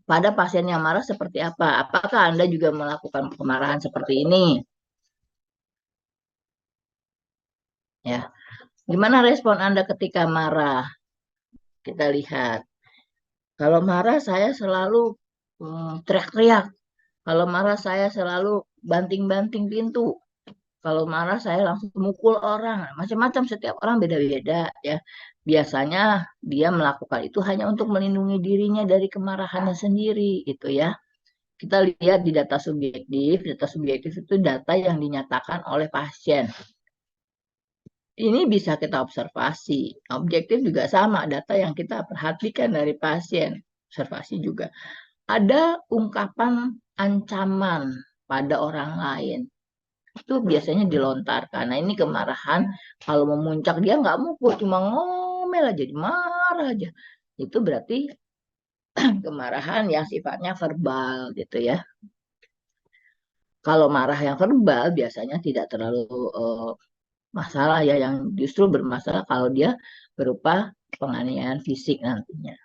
pada pasien yang marah seperti apa. Apakah Anda juga melakukan kemarahan seperti ini? Ya, gimana respon Anda ketika marah? Kita lihat. Kalau marah saya selalu teriak-teriak. Kalau marah saya selalu banting-banting pintu. Kalau marah saya langsung mukul orang. Macam-macam, setiap orang beda-beda ya. Biasanya dia melakukan itu hanya untuk melindungi dirinya dari kemarahannya sendiri itu ya. Kita lihat di data subjektif. Data subjektif itu data yang dinyatakan oleh pasien. Ini bisa kita observasi. Objektif juga sama, data yang kita perhatikan dari pasien. Observasi juga. Ada ungkapan ancaman pada orang lain. Itu biasanya dilontarkan. Nah, ini kemarahan. Kalau memuncak dia nggak mukul, cuma ngomel aja, marah aja. Itu berarti kemarahan yang sifatnya verbal gitu ya. Kalau marah yang verbal biasanya tidak terlalu masalah ya, yang justru bermasalah kalau dia berupa penganiayaan fisik nantinya.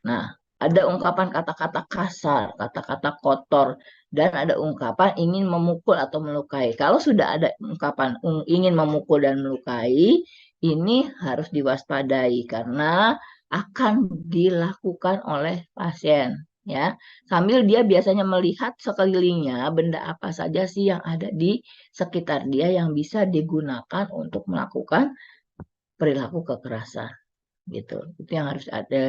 Nah, ada ungkapan kata-kata kasar, kata-kata kotor, dan ada ungkapan ingin memukul atau melukai. Kalau sudah ada ungkapan ingin memukul dan melukai, ini harus diwaspadai karena akan dilakukan oleh pasien ya. Sambil dia biasanya melihat sekelilingnya benda apa saja sih yang ada di sekitar dia yang bisa digunakan untuk melakukan perilaku kekerasan gitu. Itu yang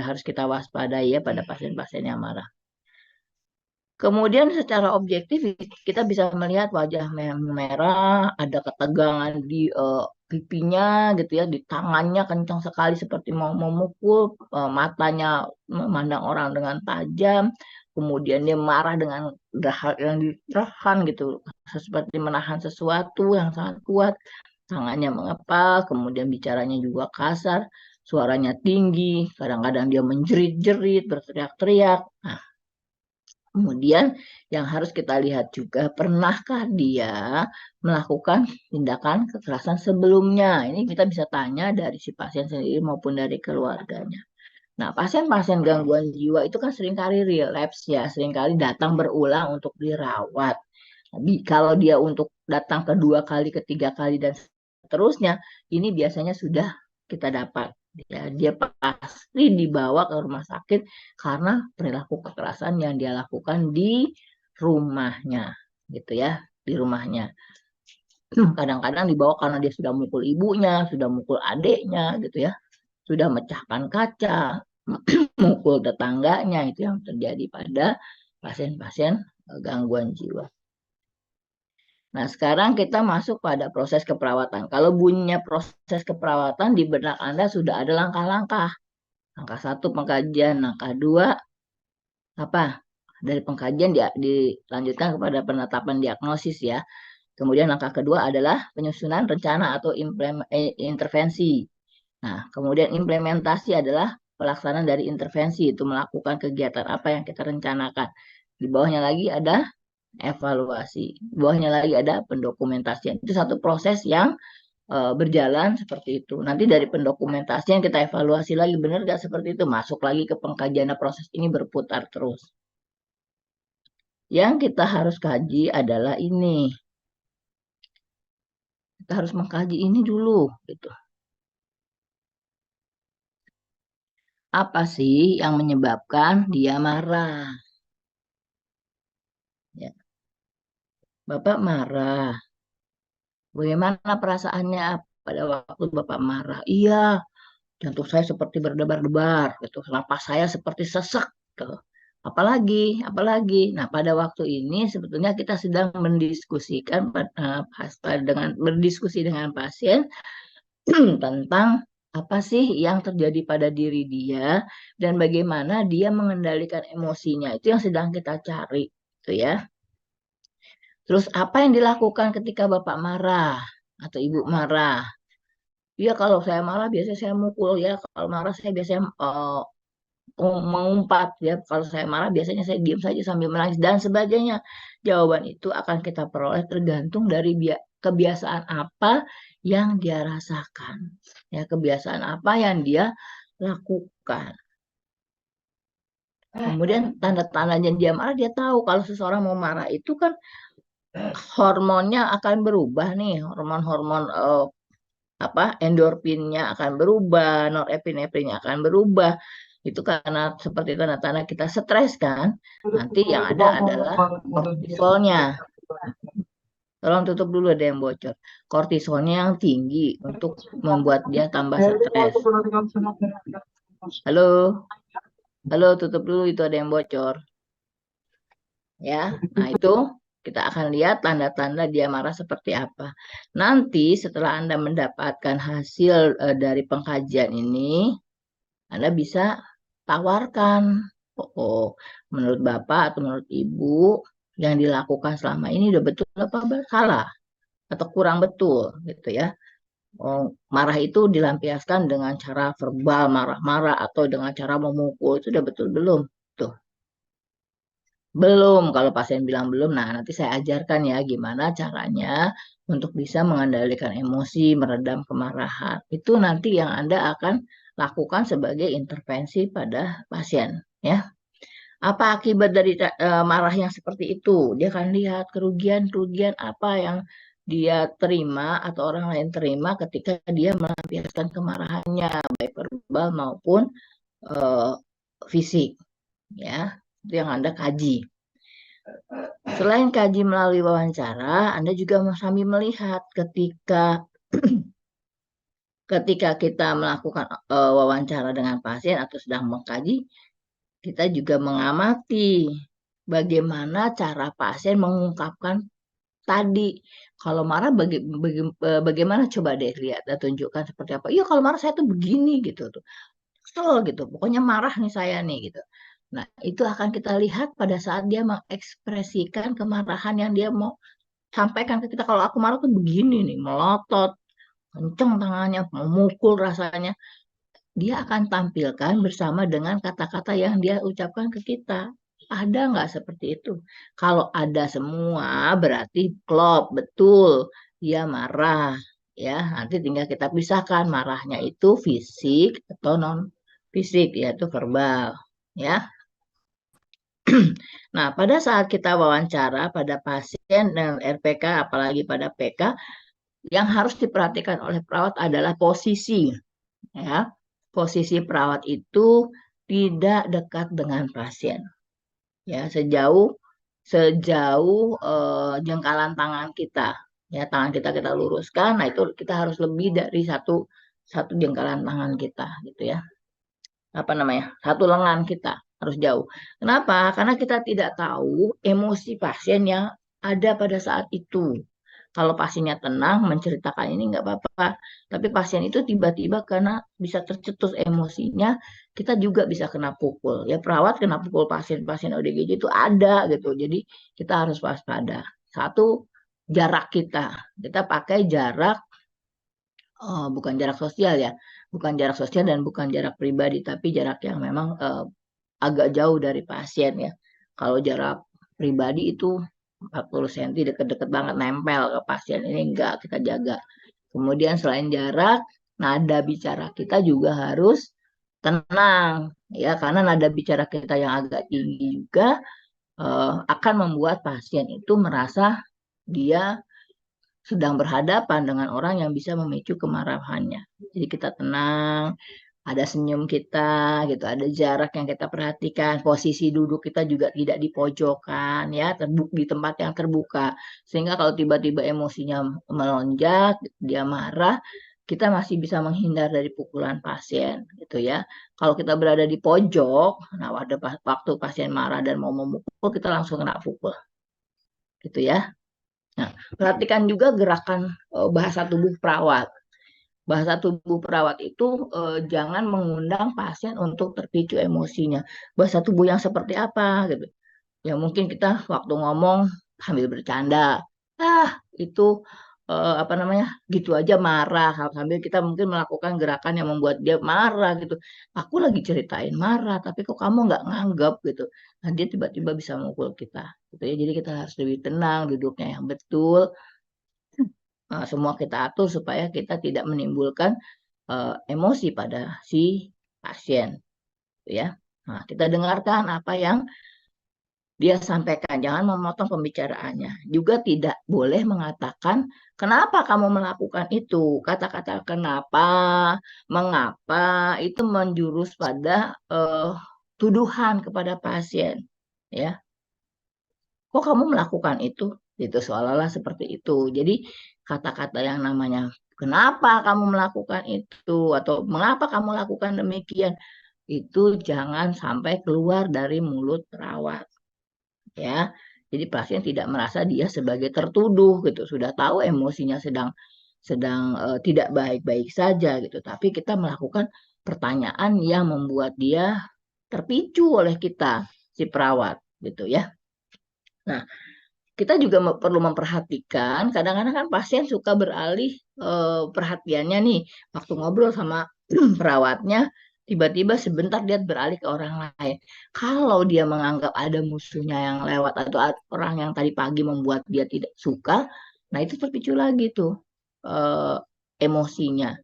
harus kita waspadai ya pada pasien-pasien yang marah. Kemudian secara objektif kita bisa melihat wajah merah, ada ketegangan di pipinya gitu ya, di tangannya kencang sekali seperti mau memukul, matanya memandang orang dengan tajam, kemudian dia marah dengan dahak yang ditahan gitu, seperti menahan sesuatu yang sangat kuat, tangannya mengepal, kemudian bicaranya juga kasar, suaranya tinggi, kadang-kadang dia menjerit-jerit, berteriak-teriak. Nah, kemudian yang harus kita lihat juga, pernahkah dia melakukan tindakan kekerasan sebelumnya? Ini kita bisa tanya dari si pasien sendiri maupun dari keluarganya. Nah, pasien-pasien gangguan jiwa itu kan seringkali relapse ya, seringkali datang berulang untuk dirawat. Tapi kalau dia untuk datang kedua kali, ketiga kali, dan seterusnya, ini biasanya sudah kita dapat. Ya, dia pasti dibawa ke rumah sakit karena perilaku kekerasan yang dia lakukan di rumahnya, gitu ya, di rumahnya. Kadang-kadang dibawa karena dia sudah mukul ibunya, sudah mukul adiknya, gitu ya, sudah mecahkan kaca, mukul tetangganya, itu yang terjadi pada pasien-pasien gangguan jiwa. Nah, sekarang kita masuk pada proses keperawatan. Kalau bunyinya proses keperawatan, di benak Anda sudah ada langkah-langkah. Langkah satu pengkajian, langkah dua apa? Dari pengkajian dilanjutkan kepada penetapan diagnosis ya. Kemudian langkah kedua adalah penyusunan rencana atau intervensi. Nah, kemudian implementasi adalah pelaksanaan dari intervensi, itu melakukan kegiatan apa yang kita rencanakan. Di bawahnya lagi ada evaluasi. Di bawahnya lagi ada pendokumentasian. Itu satu proses yang berjalan seperti itu. Nanti dari pendokumentasian kita evaluasi lagi, benar nggak seperti itu. Masuk lagi ke pengkajian. Proses ini berputar terus. Yang kita harus kaji adalah ini. Kita harus mengkaji ini dulu, gitu. Apa sih yang menyebabkan dia marah? Ya, Bapak marah. Bagaimana perasaannya pada waktu Bapak marah? Iya, jantung saya seperti berdebar-debar, gitu. Napas saya seperti sesek, gitu. Apalagi, apalagi. Nah, pada waktu ini sebetulnya kita sedang mendiskusikan dengan berdiskusi dengan pasien tentang apa sih yang terjadi pada diri dia dan bagaimana dia mengendalikan emosinya. Itu yang sedang kita cari, gitu ya. Terus apa yang dilakukan ketika Bapak marah atau Ibu marah? Ya kalau saya marah biasanya saya mukul ya. Kalau marah saya biasanya mengumpat ya. Kalau saya marah biasanya saya diam saja sambil menangis dan sebagainya. Jawaban itu akan kita peroleh tergantung dari kebiasaan apa yang dia rasakan. Ya, kebiasaan apa yang dia lakukan. Kemudian tanda-tandanya dia marah, dia tahu kalau seseorang mau marah itu kan hormonnya akan berubah nih, hormon-hormon apa endorfinnya akan berubah, norepinefrinnya akan berubah. Itu karena seperti tanda-tanda kita stres kan. Nanti yang ada adalah kortisolnya. Tolong tutup dulu, ada yang bocor. Kortisolnya yang tinggi untuk membuat dia tambah stres. Halo, halo, tutup dulu, itu ada yang bocor. Ya, nah itu kita akan lihat tanda-tanda dia marah seperti apa. Nanti setelah Anda mendapatkan hasil dari pengkajian ini, Anda bisa tawarkan, oh, menurut Bapak atau menurut Ibu yang dilakukan selama ini udah betul apa salah atau kurang betul gitu ya. Oh, marah itu dilampiaskan dengan cara verbal marah-marah atau dengan cara memukul itu udah betul belum? Tuh. Belum, kalau pasien bilang belum, nah nanti saya ajarkan ya gimana caranya untuk bisa mengendalikan emosi, meredam kemarahan. Itu nanti yang Anda akan lakukan sebagai intervensi pada pasien, ya. Apa akibat dari marah yang seperti itu? Dia akan lihat kerugian-kerugian apa yang dia terima atau orang lain terima ketika dia melampiaskan kemarahannya, baik verbal maupun eh, fisik, ya. Itu yang Anda kaji. Selain kaji melalui wawancara, Anda juga sambil melihat ketika kita melakukan wawancara dengan pasien atau sedang mengkaji, kita juga mengamati bagaimana cara pasien mengungkapkan tadi. Kalau marah bagaimana coba deh lihat dan tunjukkan seperti apa. Iya kalau marah saya tuh begini gitu tuh. Kesel gitu. Pokoknya marah nih saya nih gitu. Nah, itu akan kita lihat pada saat dia mengekspresikan kemarahan yang dia mau sampaikan ke kita. Kalau aku marah tuh begini nih, melotot, kenceng tangannya, memukul rasanya. Dia akan tampilkan bersama dengan kata-kata yang dia ucapkan ke kita. Ada nggak seperti itu? Kalau ada semua, berarti klop, betul. Dia marah. Ya, nanti tinggal kita pisahkan marahnya itu fisik atau non fisik, yaitu verbal. Ya, nah, pada saat kita wawancara pada pasien dan RPK, apalagi pada PK, yang harus diperhatikan oleh perawat adalah posisi, ya. Posisi perawat itu tidak dekat dengan pasien, ya, sejauh sejauh jengkalan tangan kita, ya, tangan kita kita luruskan, nah itu kita harus lebih dari satu satu jengkalan tangan kita, gitu ya. Apa namanya? Satu lengan kita harus jauh. Kenapa? Karena kita tidak tahu emosi pasien yang ada pada saat itu. Kalau pasiennya tenang menceritakan ini nggak apa-apa, tapi pasien itu tiba-tiba karena bisa tercetus emosinya, kita juga bisa kena pukul. Ya perawat kena pukul pasien-pasien ODGJ itu ada gitu. Jadi kita harus waspada. Satu, jarak kita pakai jarak bukan jarak sosial ya, bukan jarak sosial dan bukan jarak pribadi, tapi jarak yang memang agak jauh dari pasien ya. Kalau jarak pribadi itu 40 cm deket-deket banget nempel ke pasien ini enggak kita jaga. Kemudian selain jarak, nada bicara kita juga harus tenang ya karena nada bicara kita yang agak tinggi juga akan membuat pasien itu merasa dia sedang berhadapan dengan orang yang bisa memicu kemarahannya. Jadi kita tenang, ada senyum kita gitu, ada jarak yang kita perhatikan, posisi duduk kita juga tidak di pojokan ya, di tempat yang terbuka. Sehingga kalau tiba-tiba emosinya melonjak, dia marah, kita masih bisa menghindar dari pukulan pasien gitu ya. Kalau kita berada di pojok, nah waktu pasien marah dan mau memukul, kita langsung kena pukul gitu ya. Nah, perhatikan juga gerakan bahasa tubuh perawat. Bahasa tubuh perawat itu jangan mengundang pasien untuk terpicu emosinya. Bahasa tubuh yang seperti apa gitu. Ya mungkin kita waktu ngomong sambil bercanda. Ah, itu apa namanya? Gitu aja marah sambil kita mungkin melakukan gerakan yang membuat dia marah gitu. Aku lagi ceritain marah, tapi kok kamu nggak nganggap gitu. Nah, dia tiba-tiba bisa mukul kita. Gitu ya. Jadi kita harus lebih tenang, duduknya yang betul. Semua kita atur supaya kita tidak menimbulkan emosi pada si pasien, gitu ya. Nah, kita dengarkan apa yang dia sampaikan, jangan memotong pembicaraannya. Juga tidak boleh mengatakan, kenapa kamu melakukan itu? Kata-kata kenapa, mengapa, itu menjurus pada tuduhan kepada pasien. Ya, kok kamu melakukan itu? Itu seolah-olah seperti itu. Jadi kata-kata yang namanya, kenapa kamu melakukan itu? Atau mengapa kamu lakukan demikian? Itu jangan sampai keluar dari mulut perawat, ya. Jadi pasien tidak merasa dia sebagai tertuduh gitu. Sudah tahu emosinya sedang sedang tidak baik-baik saja gitu. Tapi kita melakukan pertanyaan yang membuat dia terpicu oleh kita si perawat gitu ya. Nah, kita juga perlu memperhatikan kadang-kadang kan pasien suka beralih perhatiannya nih waktu ngobrol sama perawatnya, tiba-tiba sebentar dia beralih ke orang lain. Kalau dia menganggap ada musuhnya yang lewat atau orang yang tadi pagi membuat dia tidak suka, nah itu terpicu lagi tuh eh, emosinya.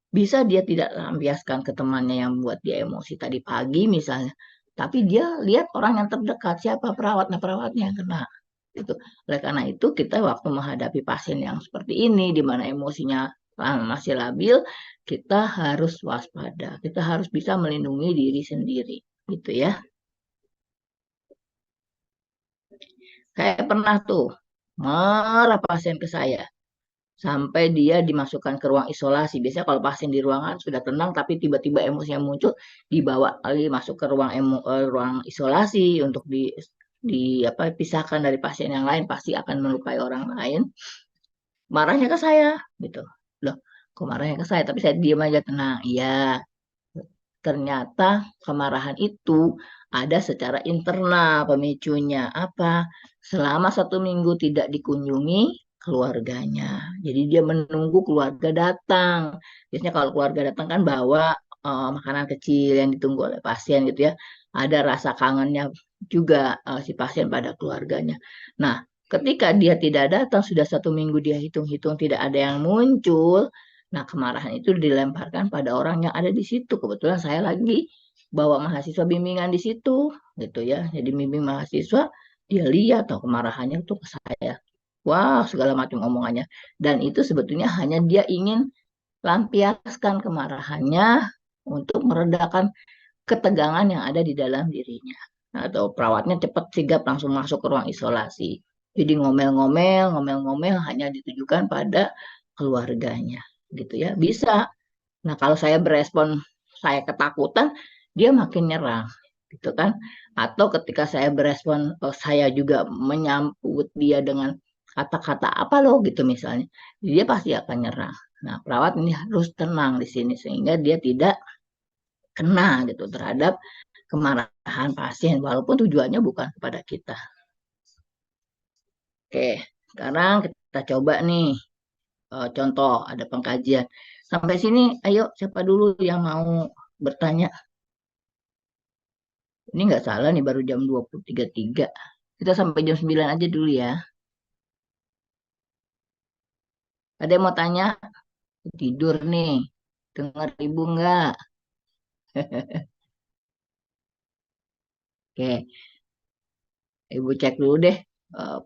Bisa dia tidak lampiaskan ke temannya yang membuat dia emosi tadi pagi misalnya, tapi dia lihat orang yang terdekat siapa perawatnya, perawatnya yang kena itu. Oleh karena itu kita waktu menghadapi pasien yang seperti ini di mana emosinya masih labil, kita harus waspada. Kita harus bisa melindungi diri sendiri, gitu ya. Kayak pernah tuh marah pasien ke saya sampai dia dimasukkan ke ruang isolasi. Biasanya kalau pasien di ruangan sudah tenang tapi tiba-tiba emosinya muncul, dibawa lagi masuk ke ruang isolasi untuk di apa pisahkan dari pasien yang lain, pasti akan melukai orang lain. Marahnya ke saya gitu. Loh, kok marahnya ke saya? Tapi saya diam aja tenang. Iya, ternyata kemarahan itu ada secara internal pemicunya. Apa? Selama 1 minggu tidak dikunjungi keluarganya. Jadi dia menunggu keluarga datang. Biasanya kalau keluarga datang kan bawa makanan kecil yang ditunggu oleh pasien gitu ya. Ada rasa kangennya juga si pasien pada keluarganya. Nah, ketika dia tidak datang, sudah 1 minggu dia hitung-hitung tidak ada yang muncul. Nah, kemarahan itu dilemparkan pada orang yang ada di situ. Kebetulan saya lagi bawa mahasiswa bimbingan di situ, gitu ya. Jadi bimbing mahasiswa, dia lihat tuh kemarahannya tuh ke saya. Wah, segala macam omongannya. Dan itu sebetulnya hanya dia ingin lampiaskan kemarahannya untuk meredakan ketegangan yang ada di dalam dirinya. Nah, atau perawatnya cepat sigap langsung masuk ke ruang isolasi. Jadi ngomel-ngomel, ngomel-ngomel hanya ditujukan pada keluarganya, gitu ya. Bisa. Nah, kalau saya berespon, saya ketakutan, dia makin nyerang, gitu kan? Atau ketika saya berespon, saya juga menyambut dia dengan kata-kata apa loh, gitu misalnya, dia pasti akan nyerang. Nah, perawat ini harus tenang di sini sehingga dia tidak kena gitu terhadap kemarahan pasien, walaupun tujuannya bukan kepada kita. Oke, sekarang kita coba nih contoh ada pengkajian. Sampai sini, ayo siapa dulu yang mau bertanya? Ini nggak salah nih baru jam 23.03. Kita sampai jam 9 aja dulu ya. Ada yang mau tanya? Tidur nih. Dengar ibu nggak? Oke, ibu cek dulu deh.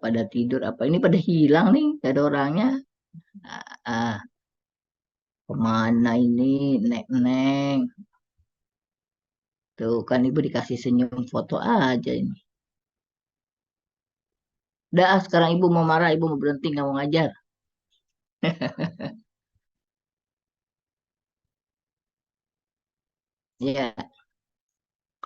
Pada tidur apa? Ini pada hilang nih, nggak ada orangnya. Ah, kemana ini, Neng? Tuh kan ibu dikasih senyum foto aja ini. Udah, sekarang ibu mau marah, ibu mau berhenti, nggak mau ngajar. Ya,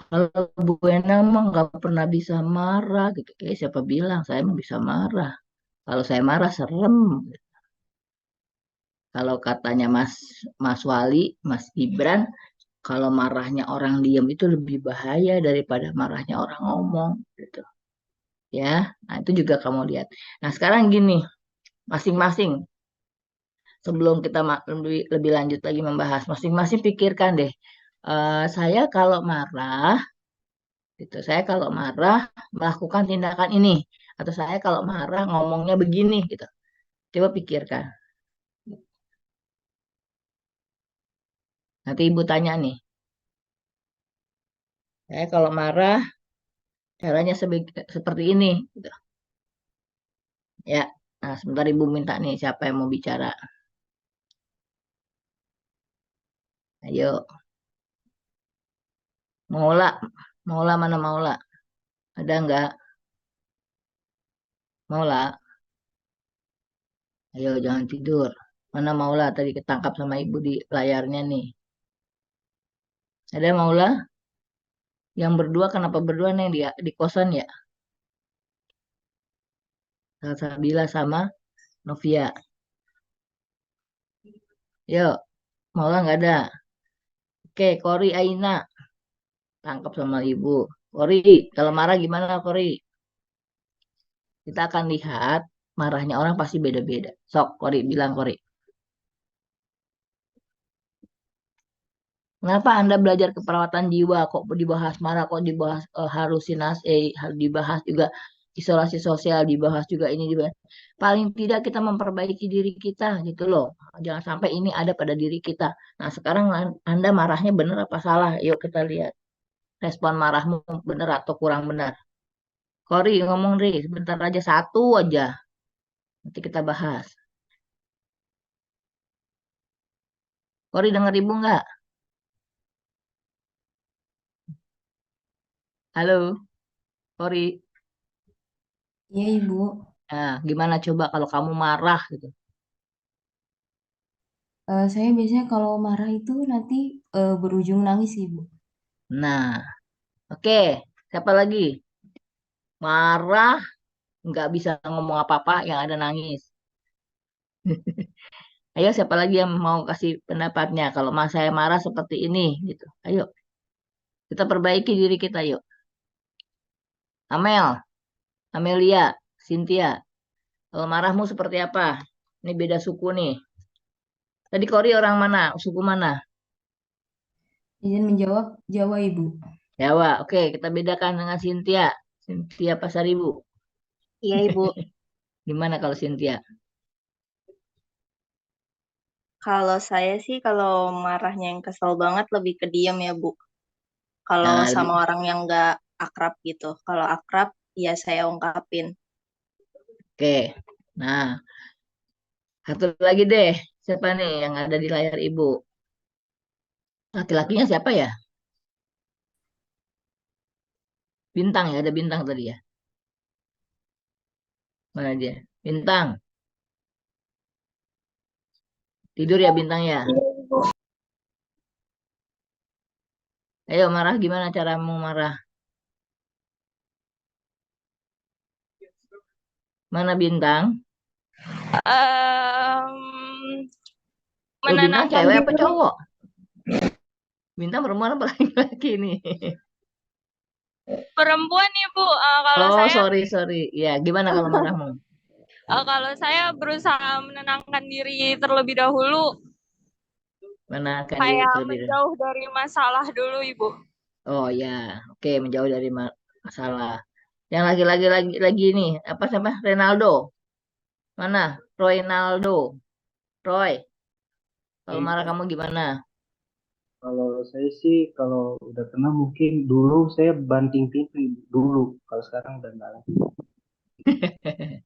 kalau Bu Endang mah nggak pernah bisa marah gitu. Siapa bilang saya mah bisa marah? Kalau saya marah serem. Kalau katanya Mas Wali, Mas Gibran, kalau marahnya orang diam itu lebih bahaya daripada marahnya orang ngomong gitu. ya. Nah, itu juga kamu lihat. Nah, sekarang gini, masing-masing sebelum kita lebih lanjut lagi membahas, masing-masing pikirkan deh. Saya kalau marah, gitu. Saya kalau marah melakukan tindakan ini, atau saya kalau marah ngomongnya begini, gitu. Coba pikirkan. Nanti ibu tanya nih, saya kalau marah caranya seperti ini, gitu. Ya. Nah, sebentar ibu minta nih siapa yang mau bicara. Ayo, Maula, Maula mana Maula? Ada nggak? Maula, ayo jangan tidur. Mana Maula tadi ketangkap sama ibu di layarnya nih. Ada Maula? Yang berdua kenapa berdua nih di kosan ya? Salsabila sama Novia. Yuk, Maula nggak ada. Oke, Kori Aina tangkap sama ibu. Kori, kalau marah gimana Kori? Kita akan lihat marahnya orang pasti beda-beda. Sok, Kori bilang Kori. Kenapa Anda belajar keperawatan jiwa kok dibahas marah, kok dibahas halusinasi, dibahas juga isolasi sosial, dibahas juga ini juga. Paling tidak kita memperbaiki diri kita gitu loh. Jangan sampai ini ada pada diri kita. Nah, sekarang Anda marahnya benar apa salah? Yuk kita lihat respon marahmu benar atau kurang benar. Kori ngomong Ri, sebentar aja satu aja. Nanti kita bahas. Kori denger ibu nggak? Halo, Kori. Iya Ibu. Nah, gimana coba kalau kamu marah gitu? Saya biasanya kalau marah itu nanti berujung nangis Ibu. Nah, oke. Siapa lagi? Marah, nggak bisa ngomong apa-apa, yang ada nangis. Ayo, siapa lagi yang mau kasih pendapatnya? Kalau saya marah seperti ini, gitu. Ayo, kita perbaiki diri kita, yuk. Amel, Amelia, Cynthia. Kalau marahmu seperti apa? Ini beda suku nih. Tadi Kori orang mana? Suku mana? Izin menjawab Jawa Ibu. Jawa. Oke, kita bedakan dengan Cynthia. Cynthia Pasaribu. Iya, Ibu. Gimana kalau Cynthia? Kalau saya sih kalau marahnya yang kesel banget lebih ke diem ya, Bu. Kalau Nah, sama lebih. orang yang nggak akrab gitu. Kalau akrab, ya saya ungkapin. Oke. Nah, satu lagi deh. Siapa nih yang ada di layar ibu? Laki-lakinya siapa ya? Bintang ya, ada bintang tadi ya. Mana dia? Bintang. Tidur ya bintang ya. Ayo marah gimana caramu marah? Mana bintang? Em, Oh, bintang menenangkan cewek apa diri. cowok? Bintang perempuan apa laki-laki nih? Perempuan Ibu, kalau Oh, saya sorry, sorry. Ya, gimana kalau marahmu? kalau saya berusaha menenangkan diri terlebih dahulu, Menangkan diri kayak terlebih dahulu. menjauh dari masalah dulu Ibu. Oh ya, oke, menjauh dari masalah. Yang lagi nih, apa sama Ronaldo? Mana? Ronaldo. Roy, kalau Oke, marah kamu gimana? kalau saya sih kalau udah kena mungkin dulu saya banting pintu dulu. Kalau sekarang udah enggak lagi.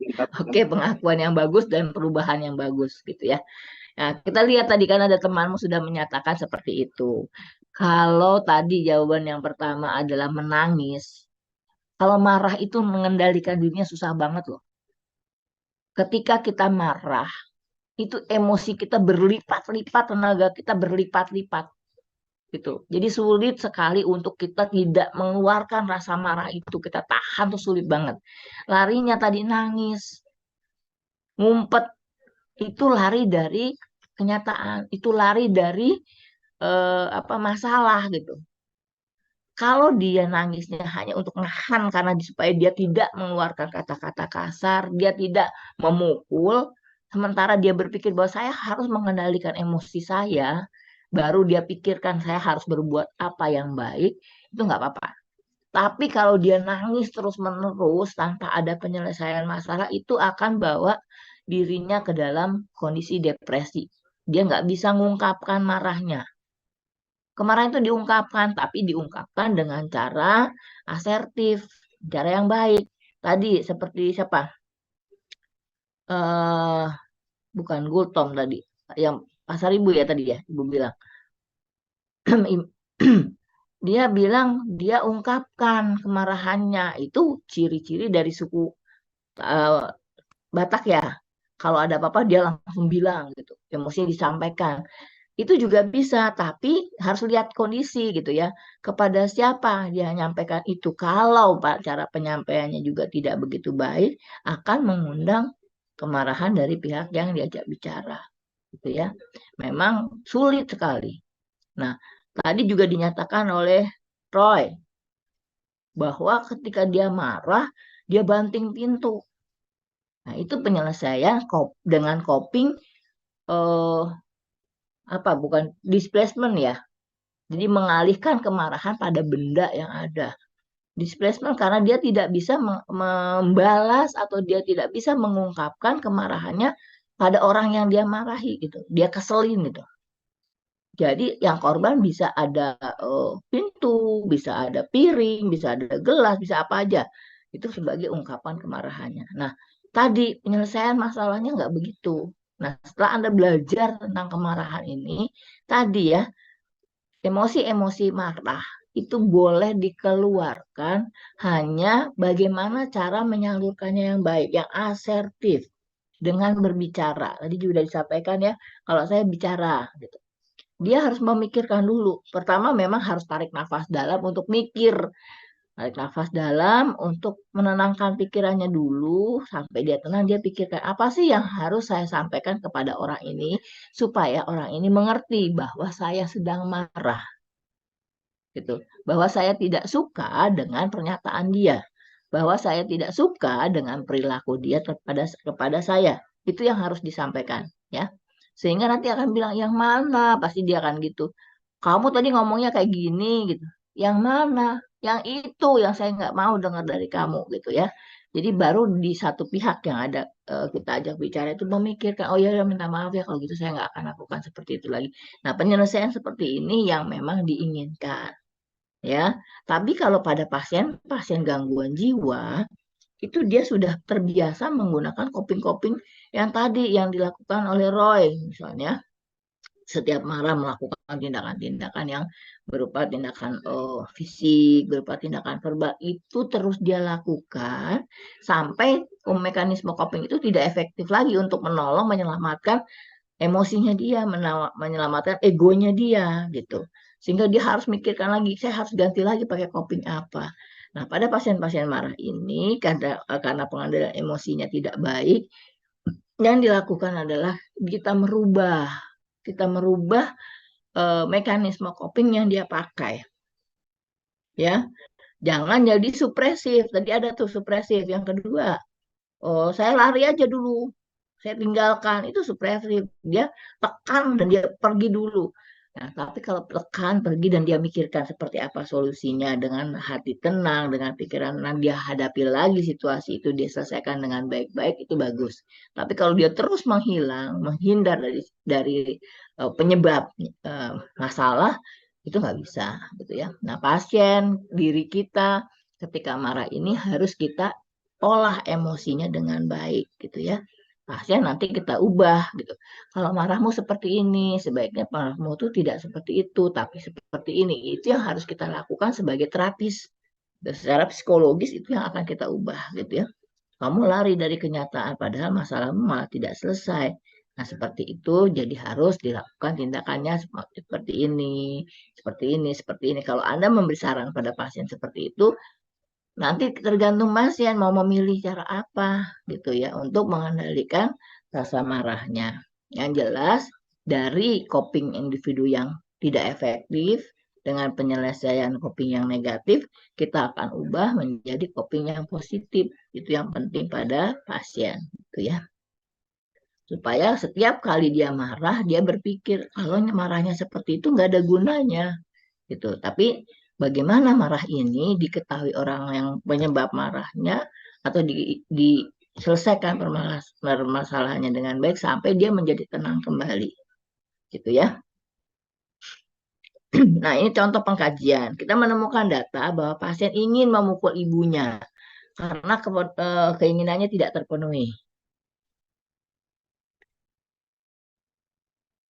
Tingkat Oke, pengakuan yang bagus dan perubahan yang bagus gitu ya. Nah, kita lihat tadi kan ada temanmu sudah menyatakan seperti itu. Kalau tadi jawaban yang pertama adalah menangis, kalau marah itu mengendalikan dirinya susah banget loh. Ketika kita marah, itu emosi kita berlipat-lipat, tenaga kita berlipat-lipat gitu. Jadi sulit sekali untuk kita tidak mengeluarkan rasa marah itu. Kita tahan tuh sulit banget. Larinya tadi nangis, ngumpet, itu lari dari kenyataan, itu lari dari apa masalah gitu. Kalau dia nangisnya hanya untuk nahan karena supaya dia tidak mengeluarkan kata-kata kasar, dia tidak memukul, sementara dia berpikir bahwa saya harus mengendalikan emosi saya, baru dia pikirkan saya harus berbuat apa yang baik, itu nggak apa-apa. Tapi kalau dia nangis terus-menerus tanpa ada penyelesaian masalah, itu akan bawa dirinya ke dalam kondisi depresi. Dia nggak bisa mengungkapkan marahnya. Kemarahan itu diungkapkan, tapi diungkapkan dengan cara asertif, cara yang baik. Tadi seperti siapa? Eh, bukan Gultom tadi, yang Pasar Ibu ya tadi ya, Ibu bilang. Dia bilang dia ungkapkan kemarahannya. Itu ciri-ciri dari suku eh, Batak ya. Kalau ada apa-apa dia langsung bilang gitu. Emosinya disampaikan. Itu juga bisa, tapi harus lihat kondisi gitu ya. Kepada siapa dia menyampaikan itu. Kalau cara penyampaiannya juga tidak begitu baik, akan mengundang kemarahan dari pihak yang diajak bicara gitu ya. Memang sulit sekali. Nah, tadi juga dinyatakan oleh Roy bahwa ketika dia marah, dia banting pintu. Nah, itu penyelesaian dengan coping eh, apa bukan displacement ya. Jadi mengalihkan kemarahan pada benda yang ada. Displacement karena dia tidak bisa membalas atau dia tidak bisa mengungkapkan kemarahannya pada orang yang dia marahi gitu. Dia keselin gitu. Jadi yang korban bisa ada pintu, bisa ada piring, bisa ada gelas, bisa apa aja. Itu sebagai ungkapan kemarahannya. Nah, tadi penyelesaian masalahnya nggak begitu. Nah, setelah Anda belajar tentang kemarahan ini, tadi ya, emosi-emosi marah itu boleh dikeluarkan hanya bagaimana cara menyalurkannya yang baik, yang asertif dengan berbicara. Tadi juga disampaikan ya, kalau saya bicara gitu. Dia harus memikirkan dulu. Pertama memang harus tarik nafas dalam untuk mikir. Tarik nafas dalam untuk menenangkan pikirannya dulu. Sampai dia tenang, dia pikirkan apa sih yang harus saya sampaikan kepada orang ini. Supaya orang ini mengerti bahwa saya sedang marah. Gitu. Bahwa saya tidak suka dengan pernyataan dia. Bahwa saya tidak suka dengan perilaku dia kepada saya. Itu yang harus disampaikan. Ya. Sehingga nanti akan bilang, yang mana? Pasti dia akan gitu. Kamu tadi ngomongnya kayak gini gitu. Yang mana? Yang itu yang saya nggak mau dengar dari kamu gitu ya. Jadi baru di satu pihak yang ada kita ajak bicara itu memikirkan, oh ya minta maaf ya kalau gitu saya nggak akan lakukan seperti itu lagi. Nah penyelesaian seperti ini yang memang diinginkan ya. Tapi kalau pada pasien gangguan jiwa itu dia sudah terbiasa menggunakan coping-coping yang tadi yang dilakukan oleh Roy misalnya setiap marah melakukan tindakan-tindakan yang berupa tindakan fisik, berupa tindakan verbal itu terus dia lakukan sampai mekanisme coping itu tidak efektif lagi untuk menolong menyelamatkan emosinya dia, menyelamatkan egonya dia gitu. Sehingga dia harus mikirkan lagi, saya harus ganti lagi pakai coping apa. Nah, pada pasien-pasien marah ini karena pengendalian emosinya tidak baik, yang dilakukan adalah kita merubah mekanisme coping yang dia pakai. Ya, jangan jadi supresif. Tadi ada tuh supresif. Yang kedua, oh saya lari aja dulu, saya tinggalkan, itu supresif. Dia tekan dan dia pergi dulu. Nah, tapi kalau tekan, pergi dan dia mikirkan seperti apa solusinya dengan hati tenang, dengan pikiran tenang, dia hadapi lagi situasi itu, dia selesaikan dengan baik-baik, itu bagus. Tapi kalau dia terus menghilang, menghindar dari penyebab masalah, itu nggak bisa, gitu ya. Nah, pasien, diri kita, ketika marah ini harus kita olah emosinya dengan baik, gitu ya. Pasien nanti kita ubah gitu. Kalau marahmu seperti ini, sebaiknya marahmu itu tidak seperti itu, tapi seperti ini. Itu yang harus kita lakukan sebagai terapis. Dan secara psikologis itu yang akan kita ubah gitu ya. Kamu lari dari kenyataan padahal masalahmu malah tidak selesai. Nah, seperti itu jadi harus dilakukan tindakannya seperti ini, seperti ini, seperti ini. Kalau Anda memberi saran pada pasien seperti itu, nanti tergantung pasien mau memilih cara apa gitu ya untuk mengendalikan rasa marahnya. Yang jelas dari coping individu yang tidak efektif dengan penyelesaian coping yang negatif, kita akan ubah menjadi coping yang positif. Itu yang penting pada pasien, gitu ya. Supaya setiap kali dia marah, dia berpikir kalau marahnya seperti itu nggak ada gunanya, gitu. Tapi bagaimana marah ini diketahui orang yang penyebab marahnya atau diselesaikan permasalahannya dengan baik sampai dia menjadi tenang kembali, gitu ya. Nah, ini contoh pengkajian. Kita menemukan data bahwa pasien ingin memukul ibunya karena keinginannya tidak terpenuhi.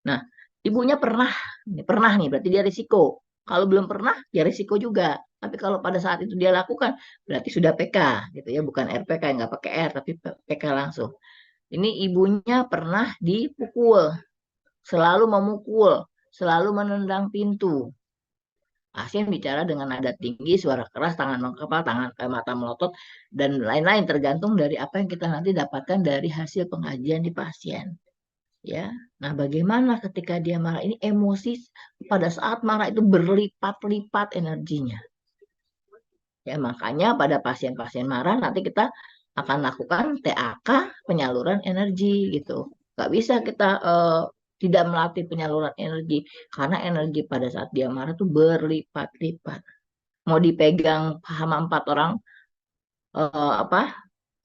Nah, ibunya pernah nih, berarti dia risiko. Kalau belum pernah, dia risiko juga. Tapi kalau pada saat itu dia lakukan, berarti sudah PK, gitu ya, bukan RPK, nggak pakai R, tapi PK langsung. Ini ibunya pernah dipukul, selalu memukul, selalu menendang pintu. Pasien bicara dengan nada tinggi, suara keras, tangan mengkepal, mata melotot, dan lain-lain tergantung dari apa yang kita nanti dapatkan dari hasil pengajian di pasien. Ya, nah bagaimana ketika dia marah ini emosi pada saat marah itu berlipat-lipat energinya. Ya, makanya pada pasien-pasien marah nanti kita akan lakukan TAK penyaluran energi gitu. Gak bisa kita tidak melatih penyaluran energi karena energi pada saat dia marah itu berlipat-lipat. Mau dipegang sama 4 orang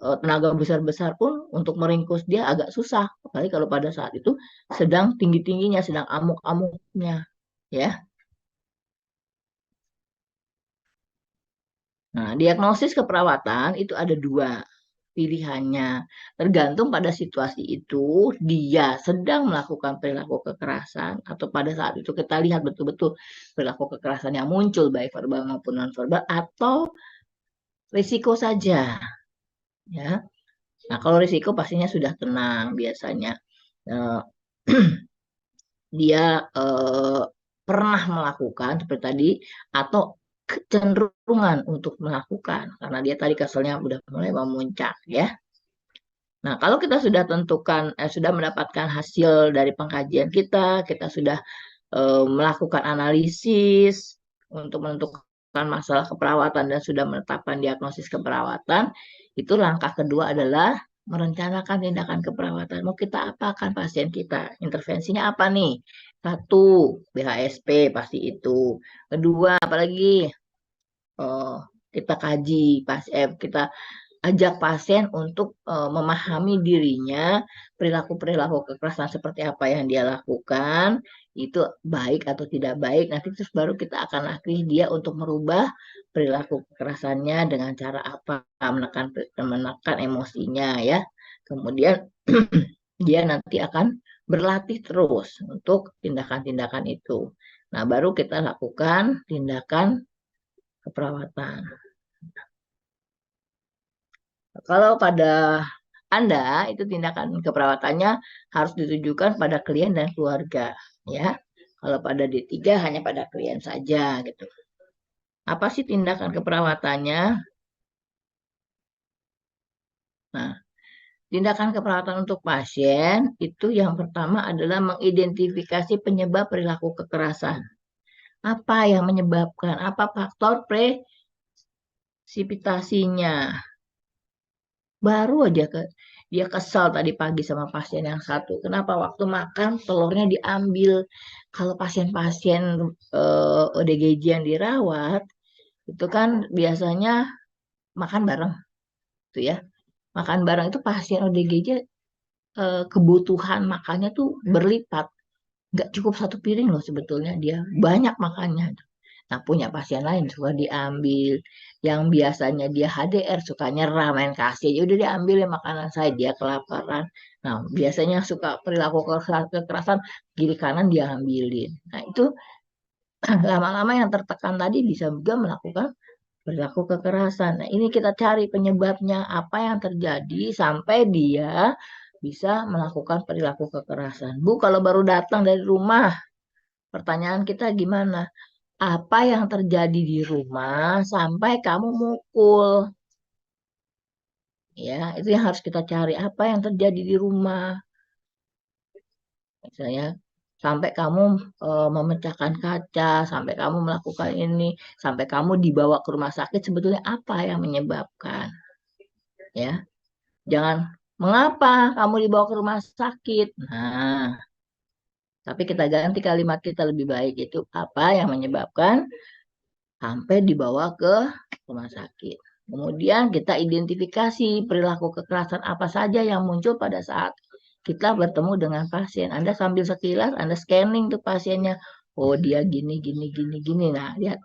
tenaga besar-besar pun untuk meringkus dia agak susah. Apalagi kalau pada saat itu sedang tinggi-tingginya, sedang amuk-amuknya. Ya. Nah, diagnosis keperawatan itu ada 2 pilihannya. Tergantung pada situasi itu dia sedang melakukan perilaku kekerasan atau pada saat itu kita lihat betul-betul perilaku kekerasan yang muncul baik verbal maupun non-verbal atau risiko saja. Ya. Nah, kalau risiko pastinya sudah tenang biasanya. Dia pernah melakukan seperti tadi atau kecenderungan untuk melakukan karena dia tadi keselnya udah mulai memuncak ya. Nah, kalau kita sudah tentukan sudah mendapatkan hasil dari pengkajian kita sudah melakukan analisis untuk menentukan masalah keperawatan dan sudah menetapkan diagnosis keperawatan, itu langkah kedua adalah merencanakan tindakan keperawatan. Mau kita apakan pasien kita? Intervensinya apa nih? 1, BHSP pasti itu. Kedua, apalagi kita kaji, kita ajak pasien untuk memahami dirinya, perilaku-perilaku kekerasan seperti apa yang dia lakukan, itu baik atau tidak baik. Nanti terus baru kita akan latih dia untuk merubah perilaku kekerasannya dengan cara apa, menekan emosinya ya. Kemudian dia nanti akan berlatih terus untuk tindakan-tindakan itu. Nah, baru kita lakukan tindakan keperawatan. Kalau pada Anda, itu tindakan keperawatannya harus ditujukan pada klien dan keluarga. Ya, kalau pada D3 hanya pada klien saja gitu. Apa sih tindakan keperawatannya? Nah, tindakan keperawatan untuk pasien itu yang pertama adalah mengidentifikasi penyebab perilaku kekerasan. Apa yang menyebabkan? Apa faktor presipitasinya? Baru aja dia kesal tadi pagi sama pasien yang satu. Kenapa waktu makan telurnya diambil? Kalau pasien-pasien ODGJ yang dirawat, itu kan biasanya makan bareng, tuh ya. Makan bareng itu pasien ODGJ kebutuhan makannya tuh berlipat. Nggak cukup 1 piring loh sebetulnya dia. Banyak makannya. Nah, punya pasien lain suka diambil. Yang biasanya dia HDR suka nyerah main kasih. Ya udah diambil ya makanan saya, dia kelaparan. Nah, biasanya suka perilaku kekerasan kiri kanan dia ambilin. Nah, itu lama-lama yang tertekan tadi bisa juga melakukan perilaku kekerasan. Nah, ini kita cari penyebabnya apa yang terjadi sampai dia bisa melakukan perilaku kekerasan. Bu, kalau baru datang dari rumah, pertanyaan kita gimana? Apa yang terjadi di rumah sampai kamu mukul? Ya, itu yang harus kita cari. Apa yang terjadi di rumah? Misalnya sampai kamu memecahkan kaca, sampai kamu melakukan ini, sampai kamu dibawa ke rumah sakit, sebetulnya apa yang menyebabkan? Ya, jangan mengapa kamu dibawa ke rumah sakit. Nah, tapi kita ganti kalimat kita lebih baik itu apa yang menyebabkan sampai dibawa ke rumah sakit. Kemudian kita identifikasi perilaku kekerasan apa saja yang muncul pada saat kita bertemu dengan pasien. Anda sambil sekilas, Anda scanning tuh pasiennya. Oh, dia gini, gini, gini, gini. Nah, lihat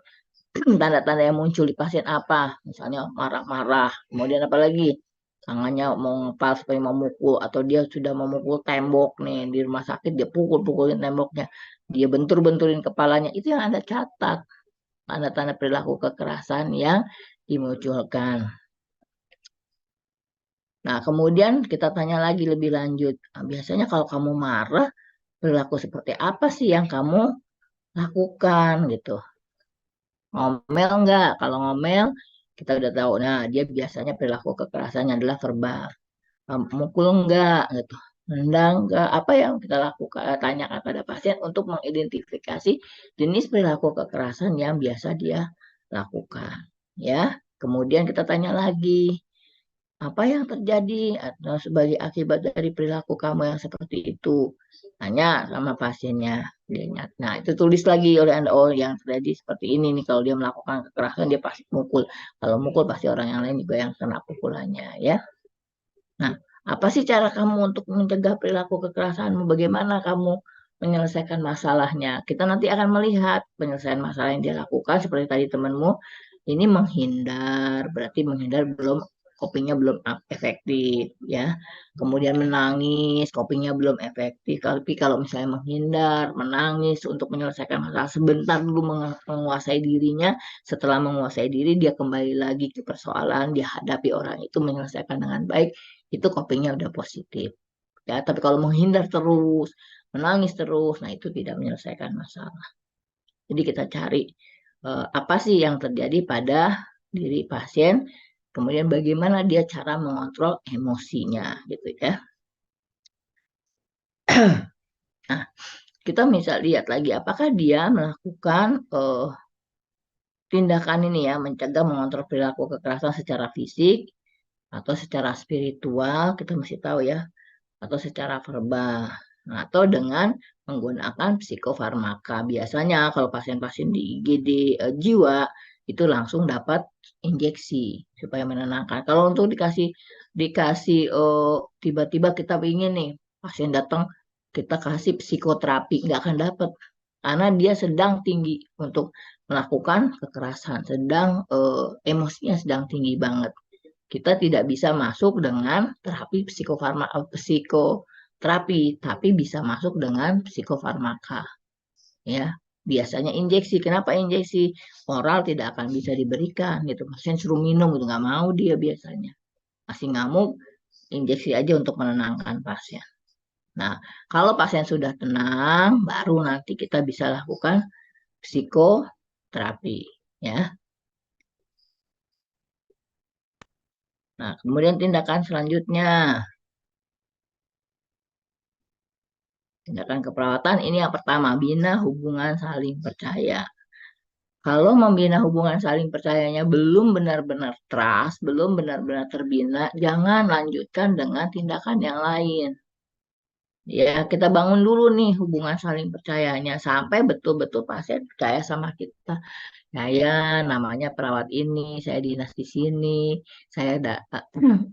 tanda-tanda yang muncul di pasien apa. Misalnya marah-marah. Kemudian apa lagi? Tangannya mau ngepal seperti mau mukul. Atau dia sudah memukul tembok nih. Di rumah sakit dia pukul-pukulin temboknya. Dia bentur-benturin kepalanya. Itu yang Anda catat. Tanda-tanda perilaku kekerasan yang dimunculkan. Nah, kemudian kita tanya lagi lebih lanjut. Nah, biasanya kalau kamu marah, perilaku seperti apa sih yang kamu lakukan gitu? Ngomel enggak? Kalau ngomel, kita udah tahu. Nah, dia biasanya perilaku kekerasannya adalah verbal. Mukul enggak gitu. Nendang enggak? Apa yang kita lakukan? Tanyakan pada pasien untuk mengidentifikasi jenis perilaku kekerasan yang biasa dia lakukan. Ya, kemudian kita tanya lagi, apa yang terjadi atau sebagai akibat dari perilaku kamu yang seperti itu? Tanya sama pasiennya. Nah, itu tulis lagi oleh Anda, oh yang terjadi seperti ini nih, kalau dia melakukan kekerasan dia pasti mukul. Kalau mukul pasti orang yang lain juga yang kena pukulannya ya. Nah, apa sih cara kamu untuk mencegah perilaku kekerasanmu? Bagaimana kamu menyelesaikan masalahnya? Kita nanti akan melihat penyelesaian masalah yang dia lakukan seperti tadi temanmu. Ini menghindar, berarti menghindar belum copingnya belum efektif ya. Kemudian menangis, copingnya belum efektif. Tapi kalau misalnya menghindar, menangis untuk menyelesaikan masalah sebentar dulu menguasai dirinya, setelah menguasai diri dia kembali lagi ke persoalan, dia hadapi orang itu menyelesaikan dengan baik, itu copingnya udah positif ya. Tapi kalau menghindar terus, menangis terus, nah itu tidak menyelesaikan masalah. Jadi kita cari apa sih yang terjadi pada diri pasien, kemudian bagaimana dia cara mengontrol emosinya gitu ya. Nah, kita bisa lihat lagi apakah dia melakukan tindakan ini ya, mencegah mengontrol perilaku kekerasan secara fisik atau secara spiritual, kita mesti tahu ya, atau secara verbal. Nah, atau dengan menggunakan psikofarmaka. Biasanya kalau pasien-pasien di IGD jiwa itu langsung dapat injeksi supaya menenangkan. Kalau untuk dikasih tiba-tiba kita ingin nih pasien datang kita kasih psikoterapi, nggak akan dapat karena dia sedang tinggi untuk melakukan kekerasan, sedang emosinya sedang tinggi banget. Kita tidak bisa masuk dengan terapi psikoterapi, tapi bisa masuk dengan psikofarmaka. Ya, biasanya injeksi. Kenapa injeksi? Oral tidak akan bisa diberikan gitu. Pasien suruh minum gitu, nggak mau dia biasanya. Masih ngamuk, injeksi aja untuk menenangkan pasien. Nah, kalau pasien sudah tenang, baru nanti kita bisa lakukan psikoterapi. Ya. Nah, kemudian tindakan selanjutnya. Tindakan keperawatan ini yang pertama, bina hubungan saling percaya. Kalau membina hubungan saling percayanya belum benar-benar trust, belum benar-benar terbina, jangan lanjutkan dengan tindakan yang lain. Ya, kita bangun dulu nih hubungan saling percayanya sampai betul-betul pasien percaya sama kita. Saya namanya perawat ini, saya dinas di sini, saya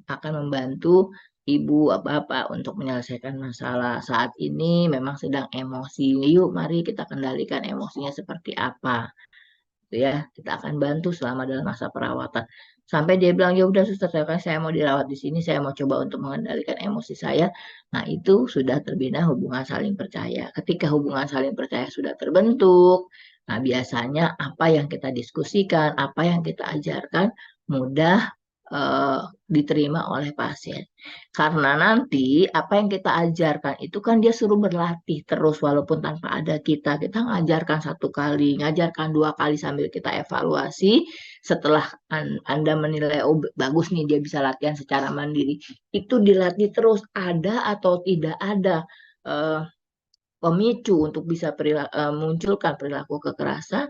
akan membantu ibu apa-apa untuk menyelesaikan masalah. Saat ini memang sedang emosi. Yuk, mari kita kendalikan emosinya seperti apa. Gitu ya, kita akan bantu selama dalam masa perawatan. Sampai dia bilang, ya udah suster, saya mau dirawat di sini, saya mau coba untuk mengendalikan emosi saya. Nah, itu sudah terbina hubungan saling percaya. Ketika hubungan saling percaya sudah terbentuk, nah biasanya apa yang kita diskusikan, apa yang kita ajarkan mudah diterima oleh pasien. Karena nanti apa yang kita ajarkan itu kan dia suruh berlatih terus walaupun tanpa ada kita. Kita ngajarkan satu kali, ngajarkan dua kali sambil kita evaluasi. Setelah Anda menilai, oh bagus nih dia bisa latihan secara mandiri. Itu dilatih terus, ada atau tidak ada pemicu untuk bisa munculkan perilaku kekerasan,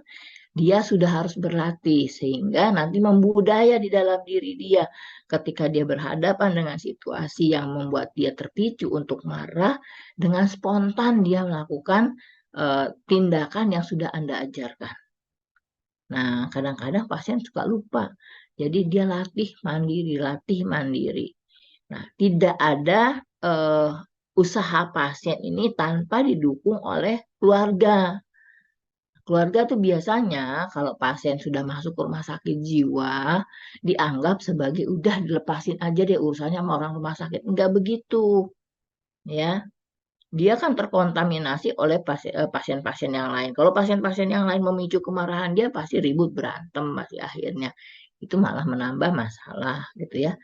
dia sudah harus berlatih sehingga nanti membudaya di dalam diri dia ketika dia berhadapan dengan situasi yang membuat dia terpicu untuk marah, dengan spontan dia melakukan tindakan yang sudah Anda ajarkan. Nah, kadang-kadang pasien suka lupa. Jadi dia latih mandiri. Nah, tidak ada usaha pasien ini tanpa didukung oleh keluarga. Keluarga tuh biasanya kalau pasien sudah masuk ke rumah sakit jiwa, dianggap sebagai udah dilepasin aja deh urusannya sama orang rumah sakit. Enggak begitu, ya. Dia kan terkontaminasi oleh pasien-pasien yang lain. Kalau pasien-pasien yang lain memicu kemarahan dia pasti ribut berantem pasti akhirnya. Itu malah menambah masalah gitu ya.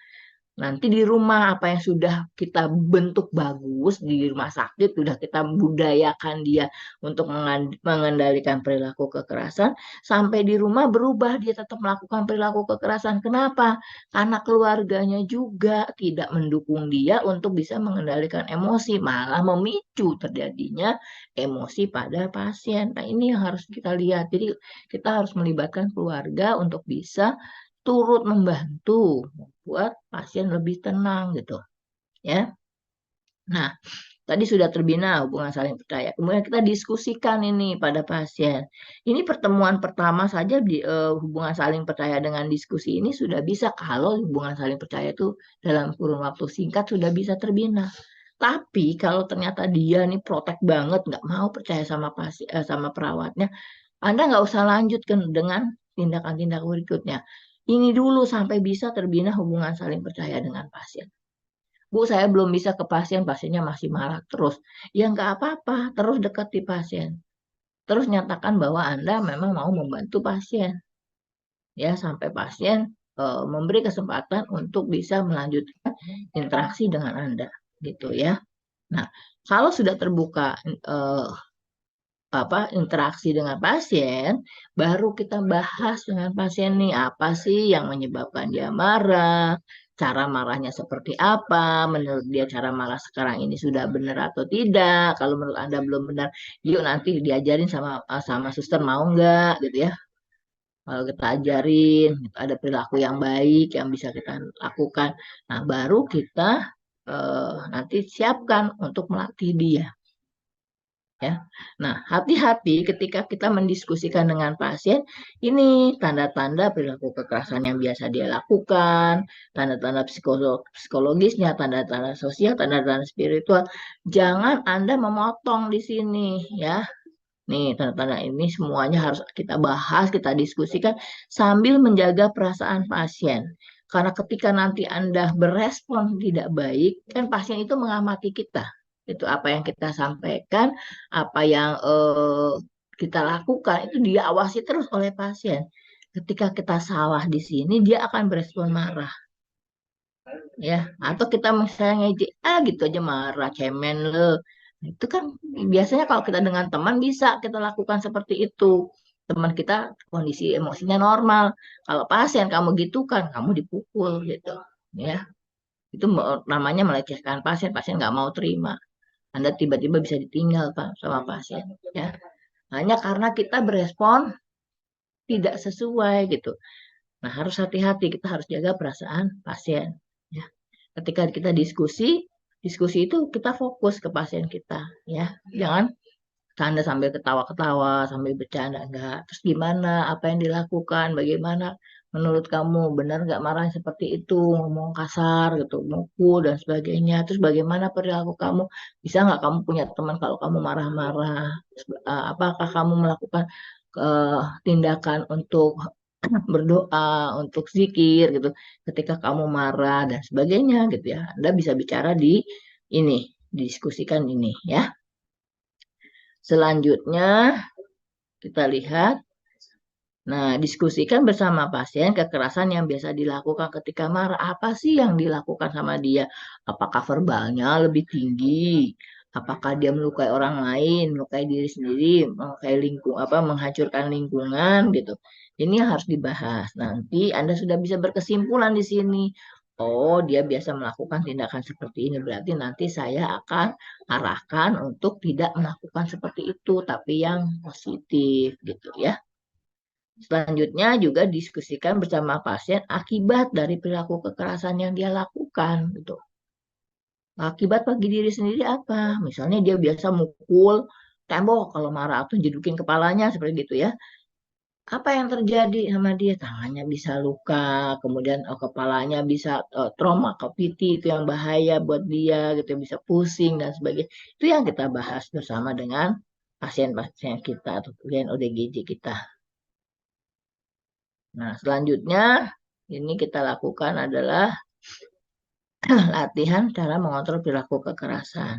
Nanti di rumah apa yang sudah kita bentuk bagus di rumah sakit, sudah kita budayakan dia untuk mengendalikan perilaku kekerasan, sampai di rumah berubah dia tetap melakukan perilaku kekerasan. Kenapa? Karena keluarganya juga tidak mendukung dia untuk bisa mengendalikan emosi, malah memicu terjadinya emosi pada pasien. Nah, ini yang harus kita lihat. Jadi kita harus melibatkan keluarga untuk bisa turut membantu membuat pasien lebih tenang gitu ya. Nah, tadi sudah terbina hubungan saling percaya. Kemudian kita diskusikan ini pada pasien. Ini pertemuan pertama saja di hubungan saling percaya dengan diskusi ini sudah bisa kalau hubungan saling percaya itu dalam kurun waktu singkat sudah bisa terbina. Tapi kalau ternyata dia nih protek banget, nggak mau percaya sama sama perawatnya, Anda nggak usah lanjutkan dengan tindakan-tindakan berikutnya. Ini dulu sampai bisa terbina hubungan saling percaya dengan pasien. Bu, saya belum bisa ke pasien, pasiennya masih marah terus. Ya nggak apa-apa, terus dekati pasien. Terus nyatakan bahwa Anda memang mau membantu pasien. Ya, sampai pasien memberi kesempatan untuk bisa melanjutkan interaksi dengan Anda. Gitu ya. Nah, kalau sudah terbuka interaksi dengan pasien, baru kita bahas dengan pasien nih apa sih yang menyebabkan dia marah, cara marahnya seperti apa, menurut dia cara marah sekarang ini sudah benar atau tidak. Kalau menurut Anda belum benar, yuk nanti diajarin sama suster mau nggak gitu ya. Kalau kita ajarin, gitu, ada perilaku yang baik yang bisa kita lakukan. Nah, baru kita nanti siapkan untuk melatih dia. Ya. Nah, hati-hati ketika kita mendiskusikan dengan pasien, ini tanda-tanda perilaku kekerasan yang biasa dia lakukan, tanda-tanda psikologisnya, tanda-tanda sosial, tanda-tanda spiritual. Jangan Anda memotong di sini, ya. Nih, tanda-tanda ini semuanya harus kita bahas, kita diskusikan sambil menjaga perasaan pasien. Karena ketika nanti Anda berespon tidak baik, kan pasien itu mengamati kita. Itu apa yang kita sampaikan, apa yang kita lakukan, itu diawasi terus oleh pasien. Ketika kita salah di sini, dia akan berespon marah. Ya, atau kita misalnya ngejek, gitu aja marah, cemen le. Itu kan biasanya kalau kita dengan teman bisa kita lakukan seperti itu. Teman kita kondisi emosinya normal. Kalau pasien kamu gitu kan, kamu dipukul gitu. Ya, itu namanya melecehkan pasien. Pasien nggak mau terima. Anda tiba-tiba bisa ditinggal Pak sama pasien. Ya, hanya karena kita berespon tidak sesuai gitu. Nah, harus hati-hati. Kita harus jaga perasaan pasien. Ya, ketika kita diskusi itu kita fokus ke pasien kita. Ya, jangan canda sambil ketawa-ketawa, sambil bercanda, enggak. Terus gimana, apa yang dilakukan, bagaimana menurut kamu, benar nggak marah seperti itu, ngomong kasar gitu, mukul dan sebagainya. Terus bagaimana perilaku kamu, bisa nggak kamu punya teman kalau kamu marah-marah, apakah kamu melakukan tindakan untuk berdoa, untuk zikir gitu, ketika kamu marah dan sebagainya gitu ya. Anda bisa bicara di ini, didiskusikan ini ya. Selanjutnya kita lihat, nah diskusikan bersama pasien kekerasan yang biasa dilakukan ketika marah. Apa sih yang dilakukan sama dia? Apakah verbalnya lebih tinggi? Apakah dia melukai orang lain, melukai diri sendiri, menghancurkan lingkungan gitu. Ini harus dibahas. Nanti Anda sudah bisa berkesimpulan di sini. oh dia biasa melakukan tindakan seperti ini, berarti nanti saya akan arahkan untuk tidak melakukan seperti itu, tapi yang positif gitu ya. Selanjutnya juga diskusikan bersama pasien akibat dari perilaku kekerasan yang dia lakukan gitu. Akibat bagi diri sendiri apa? Misalnya dia biasa mukul tembok kalau marah atau jedukin kepalanya seperti gitu ya. Apa yang terjadi sama dia? Tangannya bisa luka, kemudian kepalanya bisa trauma ke PT, itu yang bahaya buat dia gitu, bisa pusing dan sebagainya. Itu yang kita bahas bersama dengan pasien-pasien kita atau klien ODGJ kita. Nah, selanjutnya ini kita lakukan adalah latihan cara mengontrol perilaku kekerasan.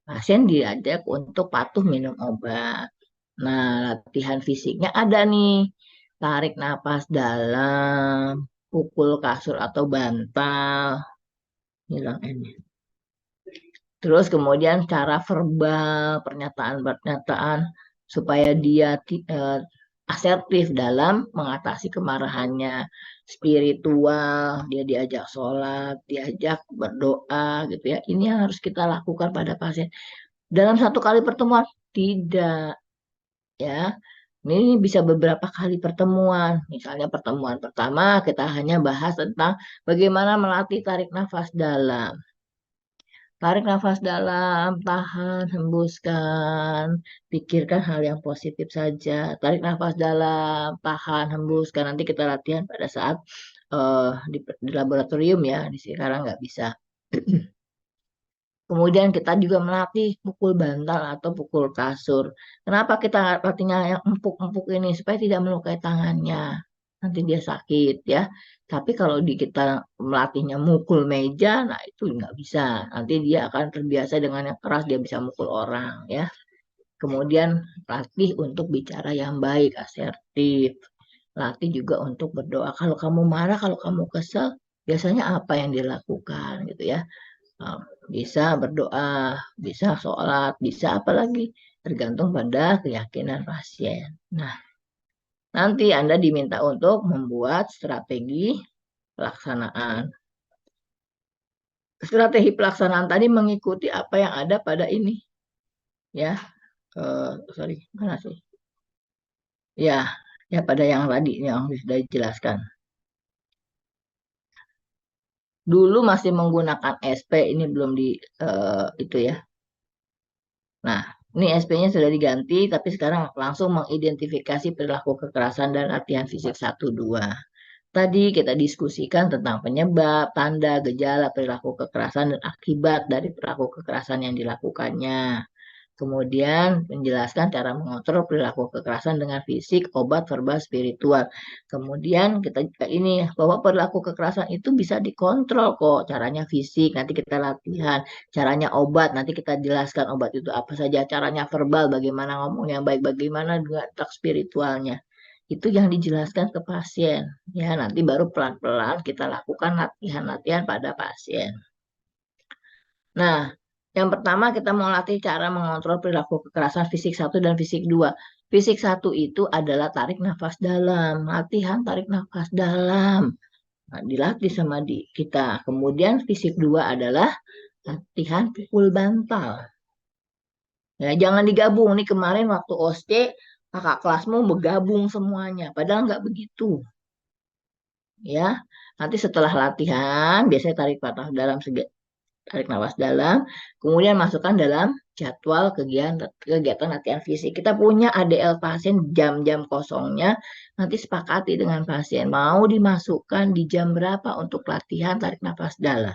Pasien diajak untuk patuh minum obat. Nah, latihan fisiknya ada nih. Tarik napas dalam, pukul kasur atau bantal. Hilang ini. Terus kemudian cara verbal, pernyataan-pernyataan supaya dia asertif dalam mengatasi kemarahannya. Spiritual, dia diajak sholat, diajak berdoa gitu ya. Ini yang harus kita lakukan pada pasien. Dalam satu kali pertemuan, tidak ya. Ini bisa beberapa kali pertemuan. Misalnya pertemuan pertama kita hanya bahas tentang bagaimana melatih tarik nafas dalam. Tarik nafas dalam, tahan, hembuskan. Pikirkan hal yang positif saja. Tarik nafas dalam, tahan, hembuskan. Nanti kita latihan pada saat di laboratorium ya. Di sekarang nggak bisa. Kemudian kita juga melatih pukul bantal atau pukul kasur. Kenapa kita latihnya yang empuk-empuk ini? Supaya tidak melukai tangannya. Nanti dia sakit ya. Tapi kalau kita melatihnya mukul meja, nah itu nggak bisa. Nanti dia akan terbiasa dengan yang keras, dia bisa mukul orang ya. Kemudian latih untuk bicara yang baik, asertif. Latih juga untuk berdoa. Kalau kamu marah, kalau kamu kesel, biasanya apa yang dilakukan gitu ya. Bisa berdoa, bisa sholat, bisa apa lagi, tergantung pada keyakinan pasien. Nah, nanti Anda diminta untuk membuat strategi pelaksanaan. Strategi pelaksanaan tadi mengikuti apa yang ada pada ini, ya. Sorry, mana sih? Ya pada yang tadi yang sudah dijelaskan. Dulu masih menggunakan SP, ini belum di itu ya. Nah, ini SP-nya sudah diganti, tapi sekarang langsung mengidentifikasi perilaku kekerasan dan latihan fisik 1-2. Tadi kita diskusikan tentang penyebab, tanda, gejala perilaku kekerasan dan akibat dari perilaku kekerasan yang dilakukannya. Kemudian menjelaskan cara mengontrol perilaku kekerasan dengan fisik, obat, verbal, spiritual. Kemudian kita juga ini bahwa perilaku kekerasan itu bisa dikontrol kok. Caranya fisik, nanti kita latihan. Caranya obat, nanti kita jelaskan obat itu apa saja. Caranya verbal, bagaimana ngomong yang baik, bagaimana juga tak spiritualnya. Itu yang dijelaskan ke pasien. Ya, nanti baru pelan-pelan kita lakukan latihan-latihan pada pasien. Nah, yang pertama kita mau latih cara mengontrol perilaku kekerasan fisik 1 dan fisik 2. Fisik 1 itu adalah tarik nafas dalam, latihan tarik nafas dalam. Nah, dilatih sama kita. Kemudian fisik 2 adalah latihan pukul bantal. Ya, jangan digabung. Nih kemarin waktu OSC kakak kelasmu bergabung semuanya, padahal nggak begitu. Ya, nanti setelah latihan biasanya tarik nafas dalam, tarik nafas dalam, kemudian masukkan dalam jadwal kegiatan latihan fisik. Kita punya ADL pasien jam-jam kosongnya, nanti sepakati dengan pasien mau dimasukkan di jam berapa untuk latihan tarik nafas dalam.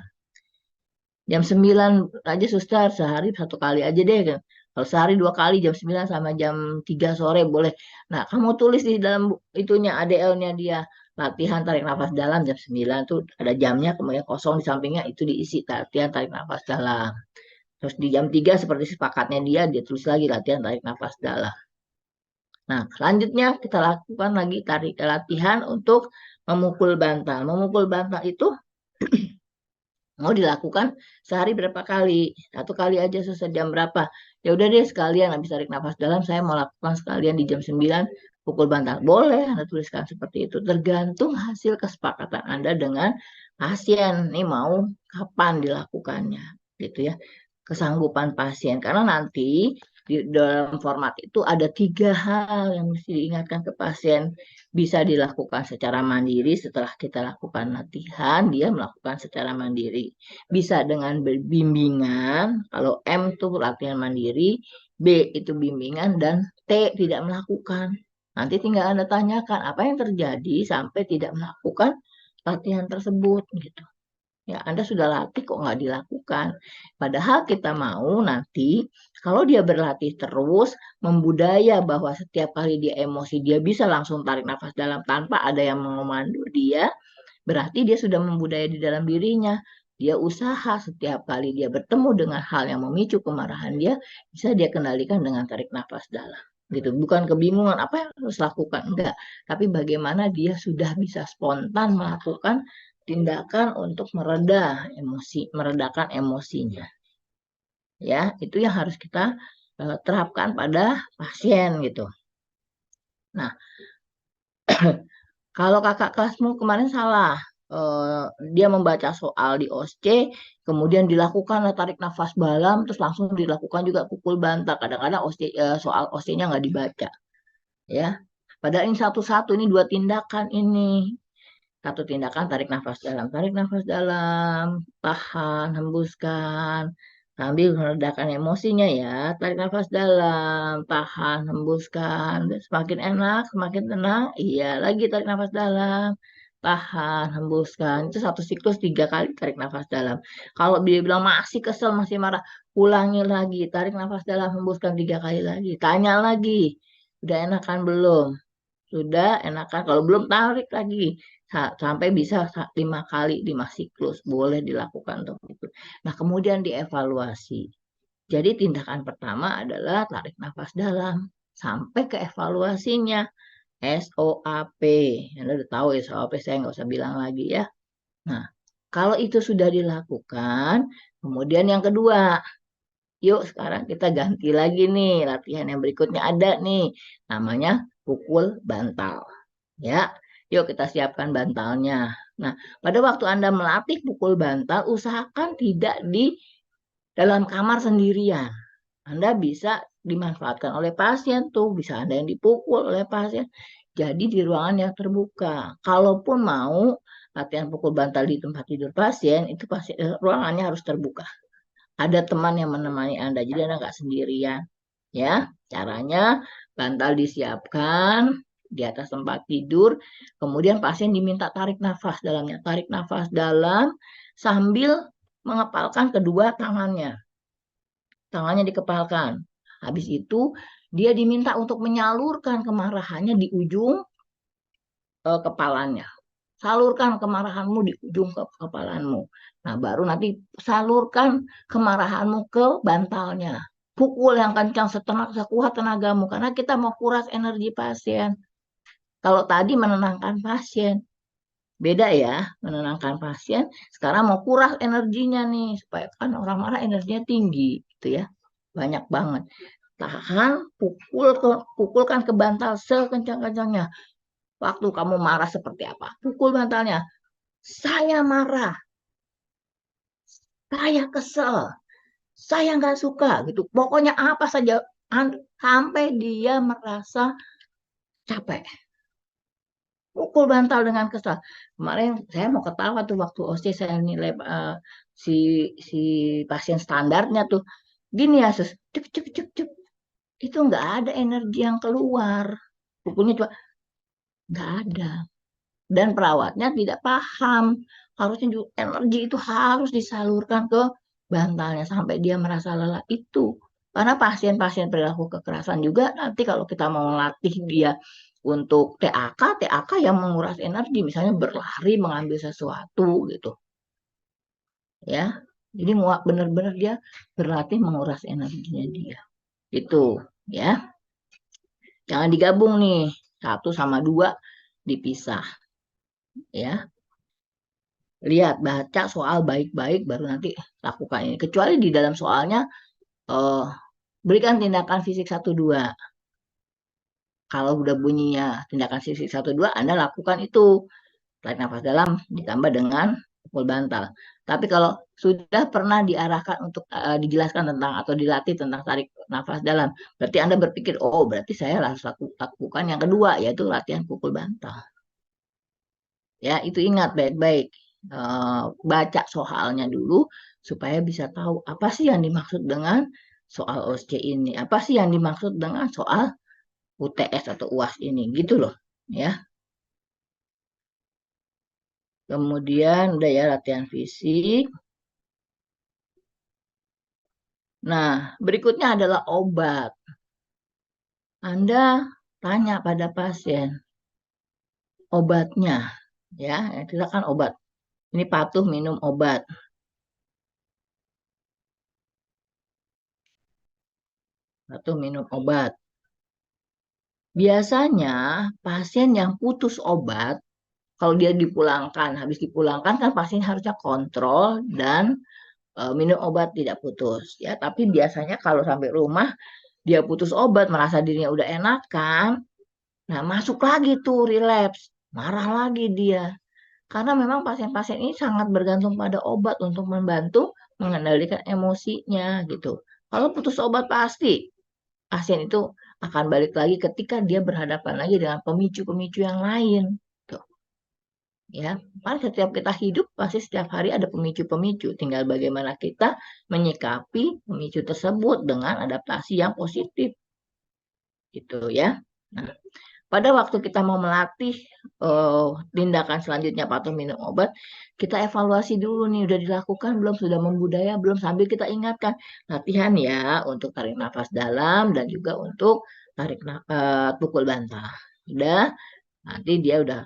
Jam 9 aja suster, sehari 1 kali aja deh. Kalau sehari 2 kali, jam 9 sama jam 3 sore boleh. Nah, kamu tulis di dalam itunya ADL-nya dia. Latihan tarik nafas dalam jam 9 tuh ada jamnya, kemudian kosong di sampingnya itu diisi latihan tarik nafas dalam. Terus di jam 3 seperti sepakatnya dia tulis lagi latihan tarik nafas dalam. Nah, selanjutnya kita lakukan lagi latihan untuk memukul bantal. Memukul bantal itu mau dilakukan sehari berapa kali? 1 kali aja selesai jam berapa? Ya udah deh sekalian habis tarik nafas dalam saya mau lakukan sekalian di jam 9 pukul bantal. Boleh Anda tuliskan seperti itu tergantung hasil kesepakatan Anda dengan pasien nih mau kapan dilakukannya gitu ya, kesanggupan pasien, karena nanti di dalam format itu ada 3 hal yang mesti diingatkan ke pasien. Bisa dilakukan secara mandiri setelah kita lakukan latihan, dia melakukan secara mandiri. Bisa dengan bimbingan, kalau M itu latihan mandiri, B itu bimbingan, dan T tidak melakukan. Nanti tinggal Anda tanyakan apa yang terjadi sampai tidak melakukan latihan tersebut gitu. Ya, Anda sudah latih kok nggak dilakukan. Padahal kita mau nanti kalau dia berlatih terus, membudaya bahwa setiap kali dia emosi, dia bisa langsung tarik nafas dalam tanpa ada yang mengomando dia, berarti dia sudah membudaya di dalam dirinya. Dia usaha setiap kali dia bertemu dengan hal yang memicu kemarahan dia, bisa dia kendalikan dengan tarik nafas dalam. Gitu. Bukan kebingungan apa yang harus lakukan, enggak. Tapi bagaimana dia sudah bisa spontan melakukan tindakan untuk meredakan emosinya. Ya, itu yang harus kita terapkan pada pasien gitu. Nah, kalau kakak kelasmu kemarin salah, dia membaca soal di OSCE, kemudian dilakukan tarik nafas dalam, terus langsung dilakukan juga pukul bantal. Kadang-kadang soal OSCE-nya nggak dibaca, ya. Padahal ini satu-satu, ini 2 tindakan ini. Satu tindakan tarik nafas dalam, tahan, hembuskan, sambil meredakan emosinya ya. Tarik nafas dalam, tahan, hembuskan. Semakin enak, semakin tenang, iya lagi tarik nafas dalam, tahan, hembuskan. Itu satu siklus 3 kali tarik nafas dalam. Kalau dia bilang masih kesel, masih marah, ulangi lagi, tarik nafas dalam, hembuskan 3 kali lagi. Tanya lagi, udah enakan belum? Sudah enakan, kalau belum tarik lagi sampai bisa 5 kali 5 siklus, boleh dilakukan untuk itu. Nah, kemudian dievaluasi. Jadi tindakan pertama adalah tarik nafas dalam sampai ke evaluasinya, SOAP. Anda udah tahu ya SOAP, saya nggak usah bilang lagi ya. Nah, kalau itu sudah dilakukan, kemudian yang kedua, yuk sekarang kita ganti lagi nih, latihan yang berikutnya ada nih, namanya pukul bantal. Ya, yuk kita siapkan bantalnya. Nah, pada waktu Anda melatih pukul bantal, usahakan tidak di dalam kamar sendirian. Anda bisa dimanfaatkan oleh pasien tuh, bisa Anda yang dipukul oleh pasien. Jadi di ruangan yang terbuka. Kalaupun mau latihan pukul bantal di tempat tidur pasien, itu ruangannya harus terbuka. Ada teman yang menemani Anda, jadi Anda nggak sendirian. Ya, caranya bantal disiapkan di atas tempat tidur, kemudian pasien diminta tarik nafas dalamnya, tarik nafas dalam sambil mengepalkan kedua tangannya. Tangannya dikepalkan. Habis itu dia diminta untuk menyalurkan kemarahannya di ujung kepalanya. Salurkan kemarahanmu di ujung kepalamu. Nah, baru nanti salurkan kemarahanmu ke bantalnya. Pukul yang kencang sekuat tenagamu, karena kita mau kuras energi pasien. Kalau tadi menenangkan pasien, beda ya, menenangkan pasien. Sekarang mau kuras energinya nih, supaya kan orang marah energinya tinggi, gitu ya, banyak banget. Tahan, pukulkan ke bantal sekencang-kencangnya. Waktu kamu marah seperti apa? Pukul bantalnya. Saya marah, saya kesel, saya nggak suka gitu. Pokoknya apa saja sampai dia merasa capek. Pukul bantal dengan kesal. Kemarin saya mau ketawa tuh waktu OC saya nilai si pasien standarnya tuh. Gini ya, sus, cuk cuk cuk cuk. Itu nggak ada energi yang keluar. Pukulnya cuma nggak ada. Dan perawatnya tidak paham. Harusnya juga energi itu harus disalurkan ke bantalnya sampai dia merasa lelah itu. Karena pasien-pasien perilaku kekerasan juga nanti kalau kita mau melatih dia untuk TAK yang menguras energi, misalnya berlari mengambil sesuatu gitu. Ya. Jadi benar-benar dia berlatih menguras energinya dia. Itu, ya. Jangan digabung nih, 1 sama 2 dipisah. Ya. Lihat, baca soal baik-baik baru nanti lakukan ini. Kecuali di dalam soalnya berikan tindakan fisik 1-2. Kalau udah bunyinya tindakan fisik 1-2, Anda lakukan itu. Tarik nafas dalam ditambah dengan pukul bantal. Tapi kalau sudah pernah diarahkan untuk dijelaskan tentang atau dilatih tentang tarik nafas dalam, berarti Anda berpikir, oh berarti saya harus lakukan yang kedua, yaitu latihan pukul bantal. Ya, itu ingat baik-baik. Baca soalnya dulu supaya bisa tahu apa sih yang dimaksud dengan soal OSCE ini, apa sih yang dimaksud dengan soal UTS atau UAS ini, gitu loh, ya. Kemudian udah ya latihan fisik. Nah, berikutnya adalah obat. Anda tanya pada pasien obatnya, ya. Kita kan obat. Ini patuh minum obat. Patuh minum obat. Biasanya pasien yang putus obat, kalau dia dipulangkan, habis dipulangkan kan pasien harusnya kontrol dan minum obat tidak putus, ya. Tapi biasanya kalau sampai rumah dia putus obat, merasa dirinya udah enakan, nah masuk lagi tuh relapse, marah lagi dia. Karena memang pasien-pasien ini sangat bergantung pada obat untuk membantu mengendalikan emosinya gitu. Kalau putus obat pasti pasien itu akan balik lagi ketika dia berhadapan lagi dengan pemicu-pemicu yang lain. Tuh. Ya, kan setiap kita hidup pasti setiap hari ada pemicu-pemicu. Tinggal bagaimana kita menyikapi pemicu tersebut dengan adaptasi yang positif. Gitu ya. Nah, pada waktu kita mau melatih tindakan selanjutnya patuh minum obat, kita evaluasi dulu nih, udah dilakukan belum, sudah membudaya belum, sambil kita ingatkan latihan ya untuk tarik nafas dalam dan juga untuk pukul bantal. Udah, nanti dia udah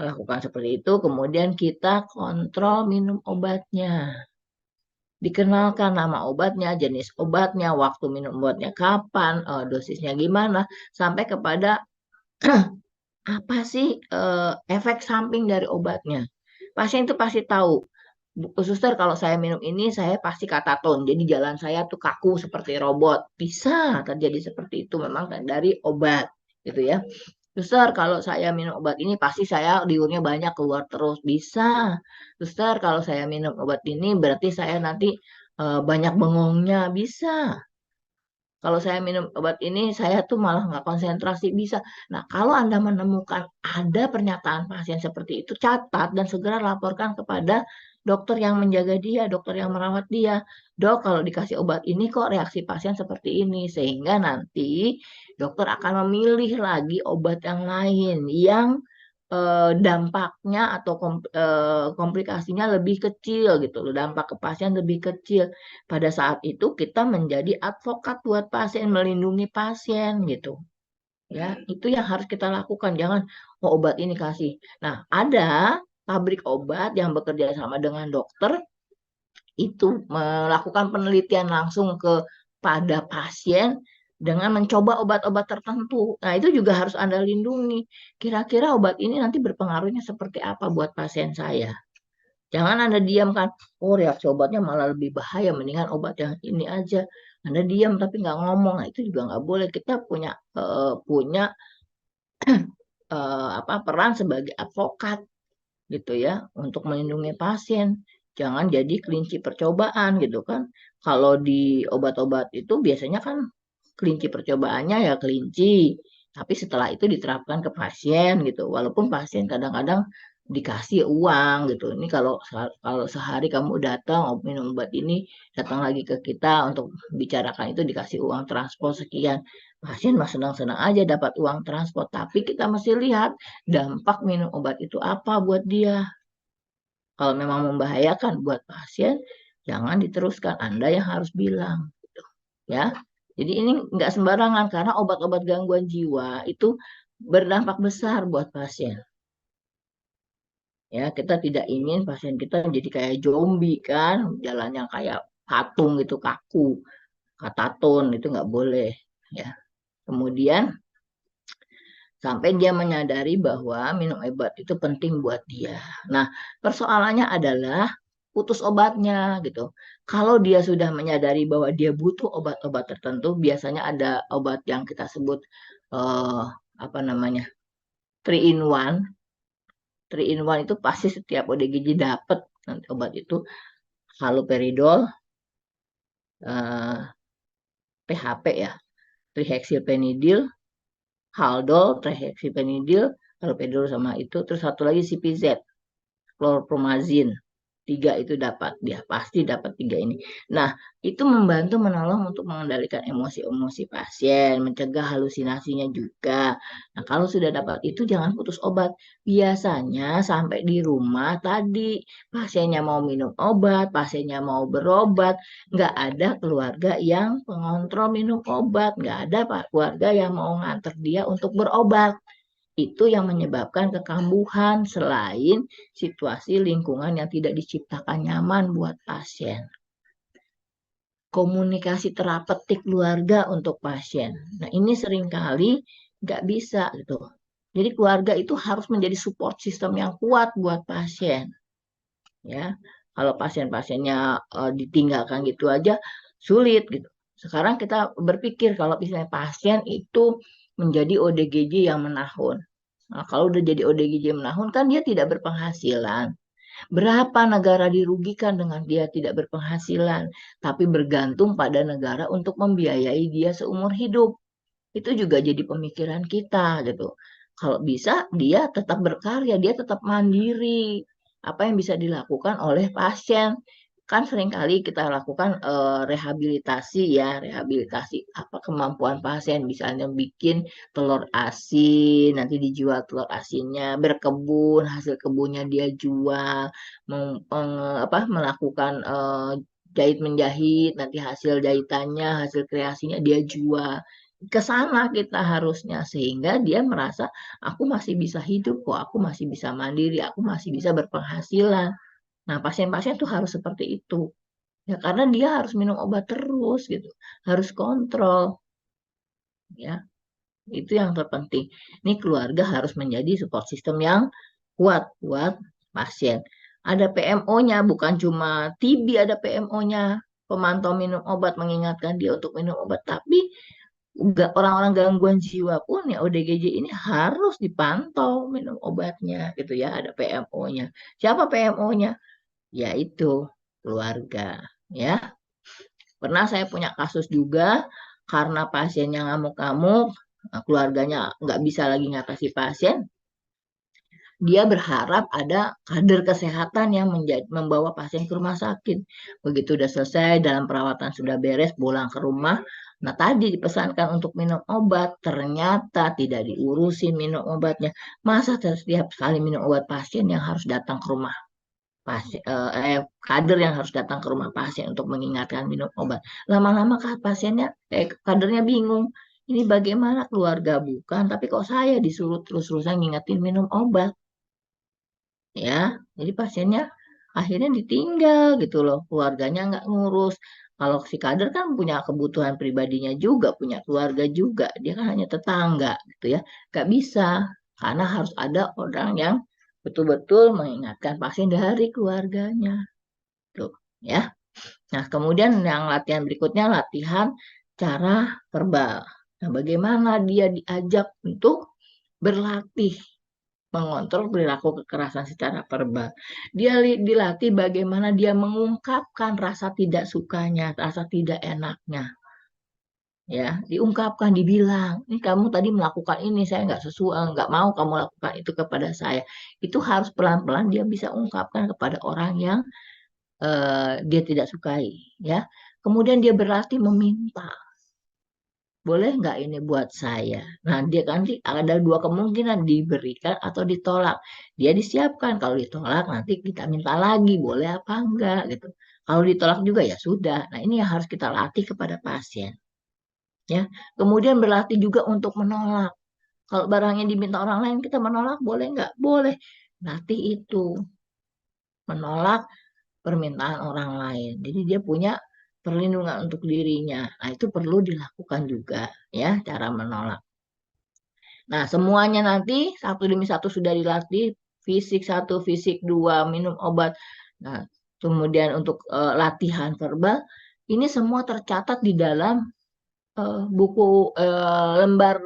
lakukan seperti itu, kemudian kita kontrol minum obatnya. Dikenalkan nama obatnya, jenis obatnya, waktu minum obatnya kapan, dosisnya gimana, sampai kepada apa sih efek samping dari obatnya. Pasien itu pasti tahu, Bu Suster kalau saya minum ini saya pasti kataton, jadi jalan saya tuh kaku seperti robot. Bisa terjadi seperti itu memang dari obat, gitu ya. Suster kalau saya minum obat ini pasti saya liurnya banyak keluar terus. Bisa. Suster kalau saya minum obat ini berarti saya nanti banyak bengongnya. Bisa. Kalau saya minum obat ini, saya tuh malah nggak konsentrasi, bisa. Nah, kalau Anda menemukan ada pernyataan pasien seperti itu, catat dan segera laporkan kepada dokter yang menjaga dia, dokter yang merawat dia. Dok, kalau dikasih obat ini kok reaksi pasien seperti ini. Sehingga nanti dokter akan memilih lagi obat yang lain yang dampaknya atau komplikasinya lebih kecil gitu loh, dampak ke pasien lebih kecil. Pada saat itu kita menjadi advokat buat pasien, melindungi pasien gitu. Ya, itu yang harus kita lakukan. Jangan obat ini kasih. Nah, ada pabrik obat yang bekerja sama dengan dokter itu melakukan penelitian langsung kepada pasien dengan mencoba obat-obat tertentu. Nah, itu juga harus Anda lindungi. Kira-kira obat ini nanti berpengaruhnya seperti apa buat pasien saya? Jangan Anda diam kan, oh reaksi obatnya malah lebih bahaya, mendingan obat yang ini aja. Anda diam tapi nggak ngomong, nah, itu juga nggak boleh. Kita punya peran sebagai advokat gitu ya untuk melindungi pasien. Jangan jadi kelinci percobaan gitu kan. Kalau di obat-obat itu biasanya kan kelinci percobaannya ya kelinci, tapi setelah itu diterapkan ke pasien gitu. Walaupun pasien kadang-kadang dikasih uang gitu. Ini kalau sehari kamu datang minum obat ini, datang lagi ke kita untuk bicarakan itu dikasih uang transport sekian. Pasien mah senang-senang aja dapat uang transport, tapi kita mesti lihat dampak minum obat itu apa buat dia. Kalau memang membahayakan buat pasien, jangan diteruskan. Anda yang harus bilang, gitu, ya. Jadi ini nggak sembarangan karena obat-obat gangguan jiwa itu berdampak besar buat pasien. Ya, kita tidak ingin pasien kita menjadi kayak zombie kan, jalannya kayak patung gitu kaku, kataton itu nggak boleh. Ya, kemudian sampai dia menyadari bahwa minum obat itu penting buat dia. Nah, persoalannya adalah putus obatnya gitu. Kalau dia sudah menyadari bahwa dia butuh obat-obat tertentu, biasanya ada obat yang kita sebut eh, apa namanya 3 in 1. 3 in 1 itu pasti setiap ODGJ dapat Nanti obat itu haloperidol, PHP ya, trihexylpenidil, Haldol, trihexylpenidil, haloperidol sama itu, terus satu lagi CPZ, chlorpromazine. 3 itu dapat, dia pasti dapat 3 ini. Nah, itu membantu menolong untuk mengendalikan emosi-emosi pasien, mencegah halusinasinya juga. Nah, kalau sudah dapat itu jangan putus obat. Biasanya sampai di rumah tadi pasiennya mau minum obat, pasiennya mau berobat, nggak ada keluarga yang mengontrol minum obat, nggak ada Pak keluarga yang mau nganter dia untuk berobat. Itu yang menyebabkan kekambuhan selain situasi lingkungan yang tidak diciptakan nyaman buat pasien. Komunikasi terapeutik keluarga untuk pasien. Nah, ini seringkali nggak bisa gitu. Jadi keluarga itu harus menjadi support system yang kuat buat pasien. Ya, kalau pasien-pasiennya ditinggalkan gitu aja sulit gitu. Sekarang kita berpikir kalau misalnya pasien itu menjadi ODGJ yang menahun. Nah, kalau udah jadi ODGJ menahun kan dia tidak berpenghasilan. Berapa negara dirugikan dengan dia tidak berpenghasilan, tapi bergantung pada negara untuk membiayai dia seumur hidup. Itu juga jadi pemikiran kita gitu. Kalau bisa dia tetap berkarya, dia tetap mandiri. Apa yang bisa dilakukan oleh pasien? Kan seringkali kita lakukan rehabilitasi ya, rehabilitasi apa kemampuan pasien, misalnya bikin telur asin, nanti dijual telur asinnya, berkebun, hasil kebunnya dia jual, melakukan jahit menjahit, nanti hasil jahitannya, hasil kreasinya dia jual. Ke sana kita harusnya sehingga dia merasa aku masih bisa hidup kok, aku masih bisa mandiri, aku masih bisa berpenghasilan. Nah, pasien-pasien tuh harus seperti itu. Ya, karena dia harus minum obat terus gitu. Harus kontrol. Ya, itu yang terpenting. Ini keluarga harus menjadi support system yang kuat buat pasien. Ada PMO-nya, bukan cuma TB ada PMO-nya. Pemantau minum obat mengingatkan dia untuk minum obat. Tapi orang-orang gangguan jiwa pun ya ODGJ ini harus dipantau minum obatnya gitu ya. Ada PMO-nya. Siapa PMO-nya? Yaitu keluarga ya. Pernah saya punya kasus juga karena pasiennya ngamuk-ngamuk, keluarganya nggak bisa lagi ngatasi pasien, dia berharap ada kader kesehatan yang membawa pasien ke rumah sakit. Begitu udah selesai, dalam perawatan sudah beres, pulang ke rumah. Nah, tadi dipesankan untuk minum obat, ternyata tidak diurusin minum obatnya. Masa setiap kali minum obat pasien yang harus datang ke rumah kader yang harus datang ke rumah pasien untuk mengingatkan minum obat. Lama-lama pasiennya, kadernya bingung. Ini bagaimana keluarga bukan, tapi kok saya disuruh terus-terusan ngingetin minum obat. Ya, jadi pasiennya akhirnya ditinggal gitu loh, keluarganya nggak ngurus. Kalau si kader kan punya kebutuhan pribadinya juga, punya keluarga juga, dia kan hanya tetangga gitu ya, nggak bisa karena harus ada orang yang betul-betul mengingatkan pasien dari keluarganya, tuh ya. Nah, kemudian yang latihan berikutnya latihan cara verbal. Nah, bagaimana dia diajak untuk berlatih mengontrol perilaku kekerasan secara verbal. Dia dilatih bagaimana dia mengungkapkan rasa tidak sukanya, rasa tidak enaknya. Ya, diungkapkan, dibilang, ini kamu tadi melakukan ini, saya nggak sesuai, nggak mau kamu lakukan itu kepada saya. Itu harus pelan-pelan dia bisa ungkapkan kepada orang yang dia tidak sukai. Ya, kemudian dia berlatih meminta. Boleh nggak ini buat saya? Nah, dia nanti ada 2 kemungkinan, diberikan atau ditolak. Dia disiapkan, kalau ditolak nanti kita minta lagi, boleh apa enggak gitu. Kalau ditolak juga ya sudah. Nah, ini yang harus kita latih kepada pasien. Ya, kemudian berlatih juga untuk menolak. Kalau barangnya diminta orang lain, kita menolak, boleh nggak? Boleh. Latih itu, menolak permintaan orang lain. Jadi dia punya perlindungan untuk dirinya. Nah, itu perlu dilakukan juga ya, cara menolak. Nah, semuanya nanti satu demi satu sudah dilatih, fisik 1, fisik 2, minum obat. Nah, kemudian untuk latihan verbal, ini semua tercatat di dalam buku lembar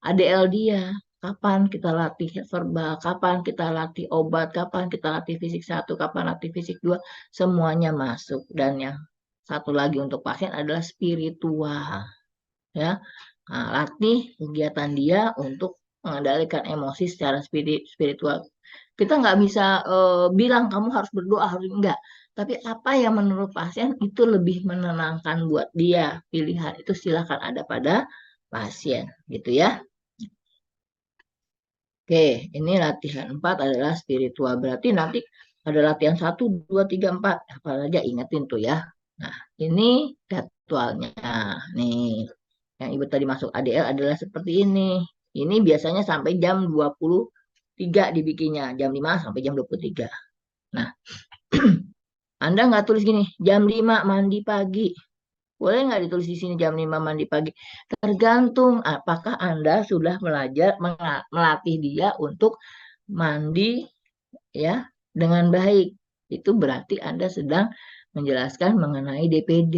ADL dia. kapan kita latih verbal, kapan kita latih obat, kapan kita latih fisik 1, kapan latih fisik 2, semuanya masuk. Dan yang satu lagi untuk pasien adalah spiritual, ya. Nah, latih kegiatan dia untuk mengendalikan emosi secara spiritual. Kita nggak bisa bilang kamu harus berdoa, harus enggak. Tapi apa yang menurut pasien itu lebih menenangkan buat dia, pilihan itu silakan ada pada pasien, gitu ya. Oke, ini latihan 4 adalah spiritual. Berarti nanti ada latihan 1, 2, 3, 4. Apa aja ingetin tuh ya. Nah, ini jadwalnya. Nih, yang Ibu tadi masuk ADL adalah seperti ini. Ini biasanya sampai jam 23 dibikinnya. Jam 5 sampai jam 23. Nah, Anda nggak tulis gini, jam 5 mandi pagi. Boleh nggak ditulis di sini jam 5 mandi pagi? Tergantung apakah Anda sudah melatih dia untuk mandi ya dengan baik. Itu berarti Anda sedang menjelaskan mengenai DPD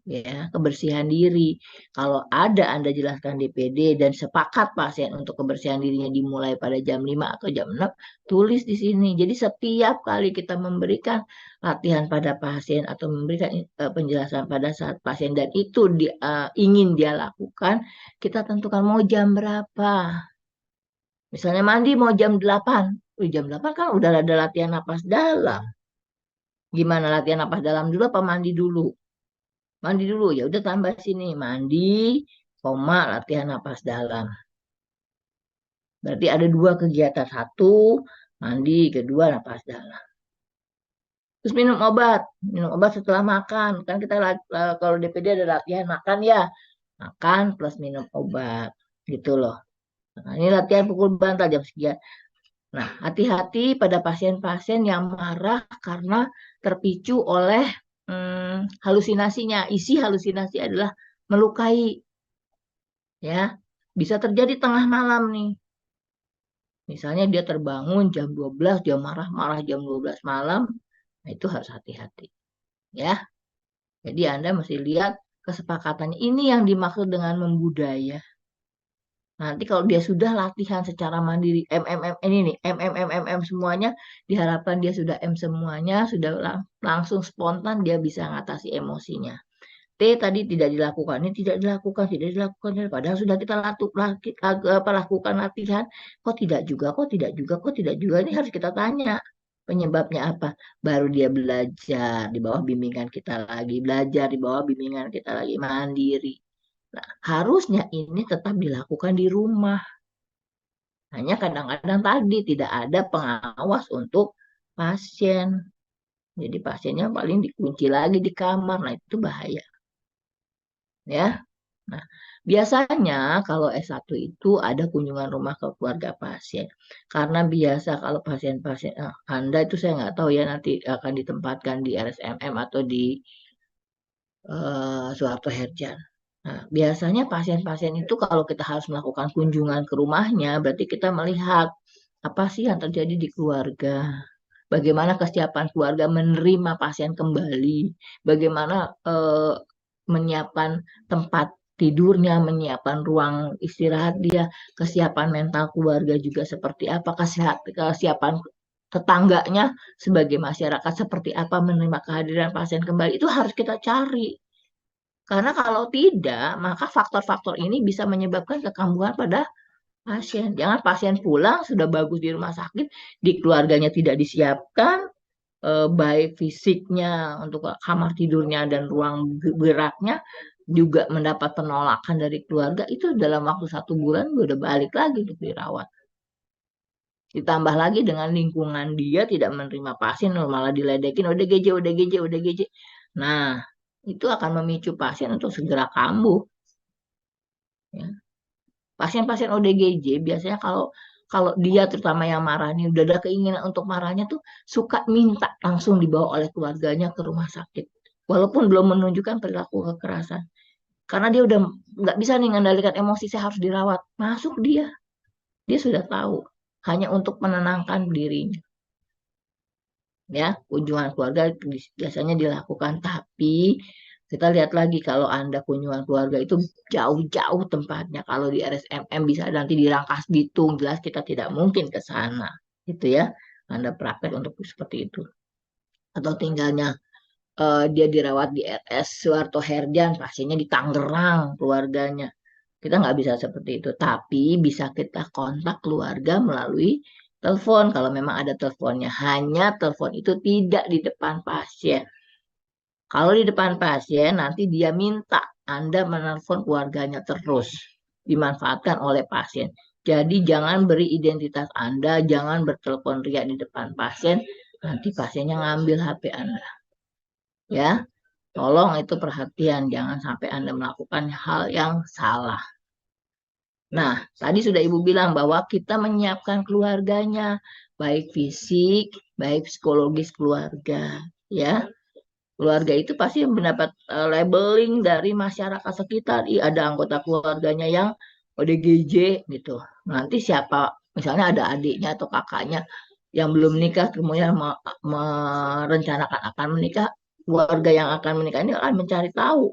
ya, kebersihan diri. Kalau ada Anda jelaskan DPD dan sepakat pasien untuk kebersihan dirinya dimulai pada jam 5 atau jam 6, tulis di sini. Jadi setiap kali kita memberikan latihan pada pasien atau memberikan penjelasan pada saat pasien dan itu ingin dia lakukan, kita tentukan mau jam berapa. Misalnya mandi mau jam 8. Jam 8 kan udah ada latihan napas dalam. Gimana latihan napas dalam dulu apa mandi dulu? Mandi dulu, ya udah tambah sini mandi, latihan napas dalam. Berarti ada 2 kegiatan, 1 mandi, kedua napas dalam. Terus minum obat setelah makan. Kan kita kalau DPD ada latihan makan ya, makan plus minum obat, gitu loh. Nah, ini latihan pukul bantal jam sekian. Nah, hati-hati pada pasien-pasien yang marah karena terpicu oleh halusinasinya. Isi halusinasi adalah melukai. Ya, bisa terjadi tengah malam nih. Misalnya dia terbangun jam 12, dia marah-marah jam 12 malam. Nah, itu harus hati-hati. Ya. Jadi Anda mesti lihat kesepakatannya. Ini yang dimaksud dengan membudaya. Nanti kalau dia sudah latihan secara mandiri, ini nih, semuanya, diharapkan dia sudah semuanya, sudah langsung spontan dia bisa mengatasi emosinya. T tadi tidak dilakukan, ini tidak dilakukan, padahal sudah kita lakukan latihan, kok tidak juga, ini harus kita tanya penyebabnya apa. Baru dia belajar di bawah bimbingan kita lagi, mandiri. Nah, harusnya ini tetap dilakukan di rumah. Hanya kadang-kadang tadi tidak ada pengawas untuk pasien. Jadi pasiennya paling dikunci lagi di kamar. Nah, itu bahaya. Ya. Nah, biasanya kalau S1 itu ada kunjungan rumah ke keluarga pasien. Karena biasa kalau pasien-pasien Anda itu saya nggak tahu ya nanti akan ditempatkan di RSMM atau di Suharto Herjan. Nah, biasanya pasien-pasien itu kalau kita harus melakukan kunjungan ke rumahnya, berarti kita melihat apa sih yang terjadi di keluarga. Bagaimana kesiapan keluarga menerima pasien kembali, bagaimana menyiapkan tempat tidurnya, menyiapkan ruang istirahat dia, kesiapan mental keluarga juga seperti apa, kesiapan tetangganya sebagai masyarakat seperti apa menerima kehadiran pasien kembali, itu harus kita cari. Karena kalau tidak, maka faktor-faktor ini bisa menyebabkan kekambuhan pada pasien. Jangan pasien pulang sudah bagus di rumah sakit, di keluarganya tidak disiapkan, baik fisiknya untuk kamar tidurnya dan ruang geraknya juga mendapat penolakan dari keluarga, itu dalam waktu 1 bulan udah balik lagi untuk dirawat. Ditambah lagi dengan lingkungan dia tidak menerima pasien, malah diledekin, ODGJ. Nah, itu akan memicu pasien untuk segera kambuh. Ya. Pasien-pasien ODGJ biasanya kalau dia terutama yang marah nih, udah ada keinginan untuk marahnya tuh suka minta langsung dibawa oleh keluarganya ke rumah sakit. Walaupun belum menunjukkan perilaku kekerasan. Karena dia udah nggak bisa nih mengendalikan emosi, saya harus dirawat. Masuk dia. Dia sudah tahu. Hanya untuk menenangkan dirinya. Ya, kunjungan keluarga biasanya dilakukan, tapi Kita lihat lagi kalau Anda kunjungan keluarga itu jauh-jauh tempatnya. Kalau di RSMM bisa nanti di Rangkas Bitung, jelas kita tidak mungkin ke sana. Gitu ya. Anda praktek untuk seperti itu. Atau tinggalnya dia dirawat di RS Suharto Herdian, pasiennya di Tangerang keluarganya. Kita nggak bisa seperti itu. Tapi bisa kita kontak keluarga melalui telepon. Kalau memang ada teleponnya. Hanya telepon itu tidak di depan pasien. Kalau di depan pasien, nanti dia minta Anda menelpon keluarganya terus. Dimanfaatkan oleh pasien. Jadi jangan beri identitas Anda, jangan bertelepon ria di depan pasien. Nanti pasiennya ngambil HP Anda. Ya, tolong itu perhatian. Jangan sampai Anda melakukan hal yang salah. Nah, tadi sudah Ibu bilang bahwa kita menyiapkan keluarganya. Baik fisik, baik psikologis keluarga. Ya. Keluarga itu pasti mendapat labeling dari masyarakat sekitar. Ada anggota keluarganya yang ODGJ gitu. Nanti siapa, misalnya ada adiknya atau kakaknya yang belum menikah, kemudian merencanakan akan menikah, keluarga yang akan menikah ini akan mencari tahu.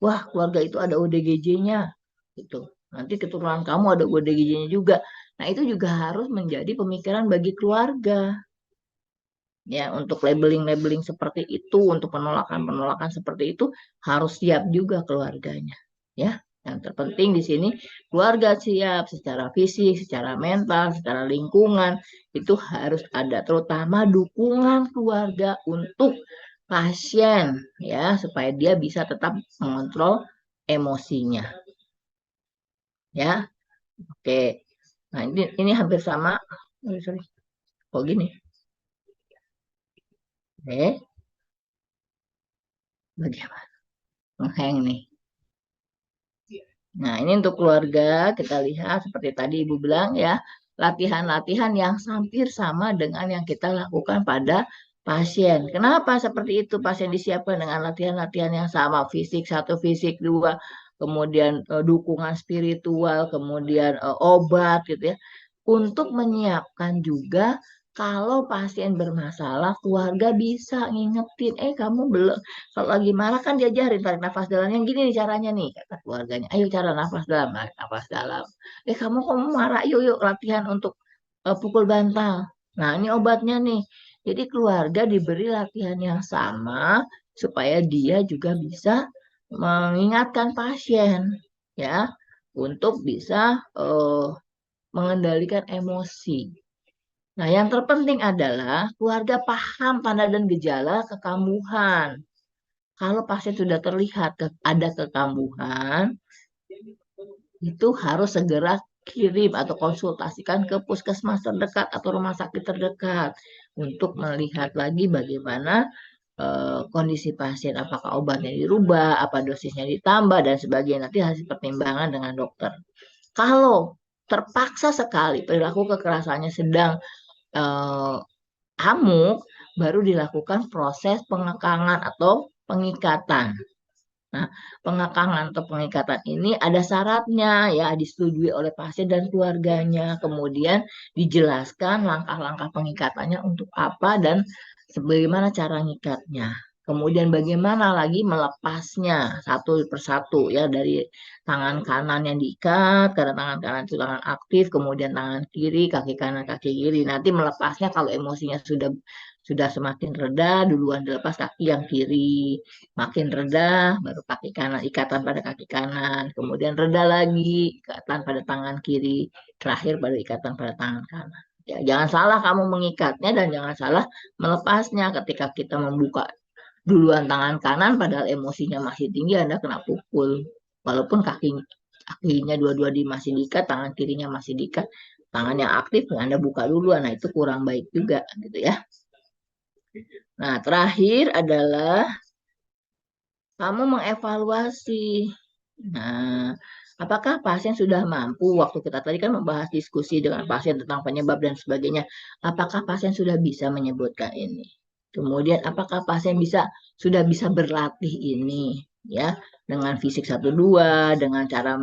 Wah, keluarga itu ada ODGJ-nya. Gitu. Nanti keturunan kamu ada ODGJ-nya juga. Nah, itu juga harus menjadi pemikiran bagi keluarga. Ya, untuk labeling-labeling seperti itu, untuk penolakan-penolakan seperti itu harus siap juga keluarganya. Ya, yang terpenting di sini keluarga siap secara fisik, secara mental, secara lingkungan itu harus ada, terutama dukungan keluarga untuk pasien ya, supaya dia bisa tetap mengontrol emosinya. Ya, oke. Nah, ini hampir sama. Sorry. Kok gini? Oke. Bagaimana? Menghang nih. Nah, ini untuk keluarga, kita lihat seperti tadi Ibu bilang ya, latihan-latihan yang hampir sama dengan yang kita lakukan pada pasien. Kenapa seperti itu? Pasien disiapkan dengan latihan-latihan yang sama, fisik satu, fisik dua, kemudian dukungan spiritual, kemudian obat gitu ya. Untuk menyiapkan juga kalau pasien bermasalah, keluarga bisa ngingetin, kamu belum, kalau lagi marah kan diajarin tarik nafas dalam. Yang gini nih caranya nih, kata keluarganya. Ayo cara nafas dalam, tarik nafas dalam. Kamu kok marah, yuk latihan untuk pukul bantal. Nah, ini obatnya nih. Jadi keluarga diberi latihan yang sama supaya dia juga bisa mengingatkan pasien ya untuk bisa mengendalikan emosi. Nah, yang terpenting adalah keluarga paham tanda dan gejala kekambuhan. Kalau pasien sudah terlihat ada kekambuhan, itu harus segera kirim atau konsultasikan ke puskesmas terdekat atau rumah sakit terdekat untuk melihat lagi bagaimana kondisi pasien, apakah obatnya dirubah, apa dosisnya ditambah, dan sebagainya. Nanti hasil pertimbangan dengan dokter. Kalau terpaksa sekali perilaku kekerasannya sedang amuk, baru dilakukan proses pengekangan atau pengikatan. Nah, pengekangan atau pengikatan ini ada syaratnya ya, disetujui oleh pasien dan keluarganya. Kemudian dijelaskan langkah-langkah pengikatannya untuk apa dan sebagaimana cara ngikatnya. Kemudian bagaimana lagi melepasnya satu persatu ya, dari tangan kanan yang diikat karena tangan kanan itu tangan aktif, kemudian tangan kiri, kaki kanan, kaki kiri. Nanti melepasnya kalau emosinya sudah semakin reda, duluan dilepas kaki yang kiri, makin reda baru kaki kanan, ikatan pada kaki kanan, kemudian reda lagi ikatan pada tangan kiri, terakhir baru ikatan pada tangan kanan. Ya, jangan salah kamu mengikatnya dan jangan salah melepasnya. Ketika kita membuka duluan tangan kanan padahal emosinya masih tinggi, Anda kena pukul. Walaupun kakinya dua-dua masih diikat, tangan kirinya masih diikat, tangan yang aktif Anda buka duluan. Nah, itu kurang baik juga gitu ya. Nah, terakhir adalah kamu mengevaluasi. Nah, apakah pasien sudah mampu? Waktu kita tadi kan membahas diskusi dengan pasien tentang penyebab dan sebagainya. Apakah pasien sudah bisa menyebutkan ini? Kemudian apakah pasien sudah bisa berlatih ini? ya, dengan fisik 1-2, dengan cara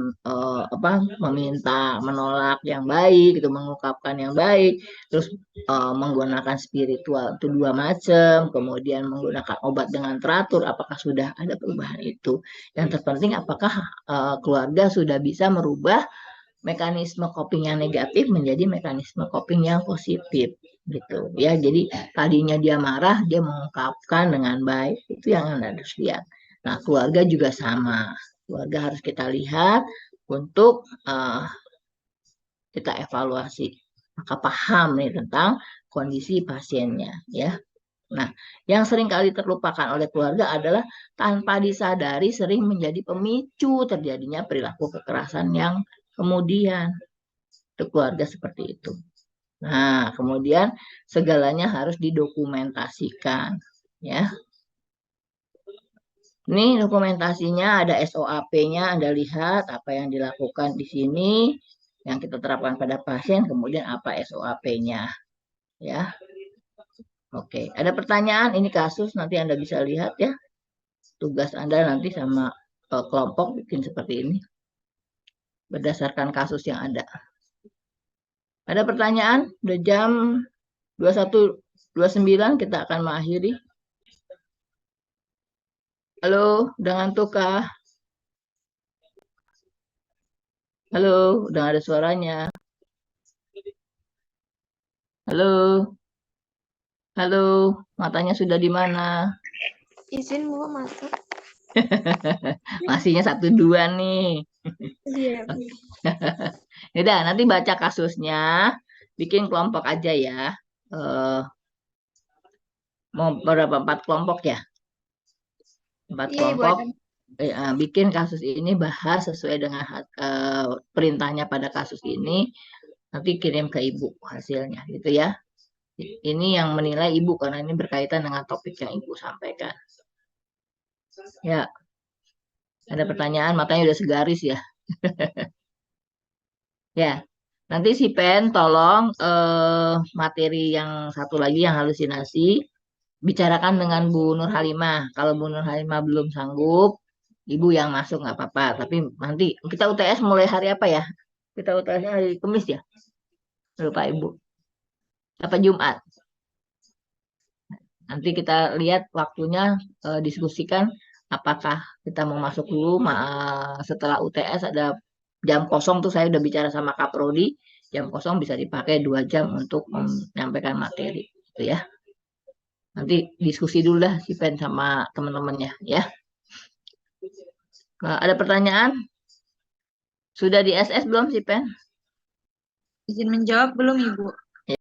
meminta, menolak yang baik, itu mengungkapkan yang baik, terus menggunakan spiritual itu 2 macam, kemudian menggunakan obat dengan teratur, apakah sudah ada perubahan itu. Yang terpenting apakah keluarga sudah bisa merubah mekanisme coping yang negatif menjadi mekanisme coping yang positif gitu ya. Jadi tadinya dia marah, dia mengungkapkan dengan baik, itu yang Anda harus lihat. Nah, keluarga juga sama. Keluarga harus kita lihat untuk kita evaluasi. Maka paham nih tentang kondisi pasiennya ya. Nah, yang sering kali terlupakan oleh keluarga adalah tanpa disadari sering menjadi pemicu terjadinya perilaku kekerasan yang kemudian. Itu keluarga seperti itu. Nah, kemudian segalanya harus didokumentasikan ya. Ini dokumentasinya, ada SOAP-nya, Anda lihat apa yang dilakukan di sini, yang kita terapkan pada pasien, kemudian apa SOAP-nya. Ya. Oke, ada pertanyaan? Ini kasus, nanti Anda bisa lihat ya. Tugas Anda nanti sama kelompok bikin seperti ini. Berdasarkan kasus yang ada. Ada pertanyaan? Udah jam 21.29, kita akan mengakhiri. Halo, udah ngantuk kah? Halo, udah ada suaranya. Halo, halo, matanya sudah di mana? Izin Bu masuk. Masihnya 1-2 nih. Iya. Udah, nanti baca kasusnya, bikin kelompok aja ya. Mau berapa? 4 kelompok ya? 4 Iya, Ibu kelompok. ada. Bikin kasus ini, bahas sesuai dengan perintahnya pada kasus ini, nanti kirim ke Ibu hasilnya gitu ya. Ini yang menilai Ibu karena ini berkaitan dengan topik yang Ibu sampaikan. Ya, ada pertanyaan, matanya udah segaris ya. Ya, nanti si Pen tolong materi yang satu lagi yang halusinasi bicarakan dengan Bu Nur Halimah. Kalau Bu Nur Halimah belum sanggup, Ibu yang masuk nggak apa-apa. Tapi nanti kita UTS mulai hari apa ya? Kita UTS hari Kamis ya? Lupa Ibu. Apa Jumat? Nanti kita lihat waktunya, diskusikan apakah kita mau masuk dulu setelah UTS ada jam kosong tuh, saya udah bicara sama Kaprodi, jam kosong bisa dipakai 2 jam untuk menyampaikan materi gitu ya. Nanti diskusi dulu dah si Pen sama teman-temannya ya. Ada pertanyaan? Sudah di SS belum si Pen? Izin menjawab belum Ibu?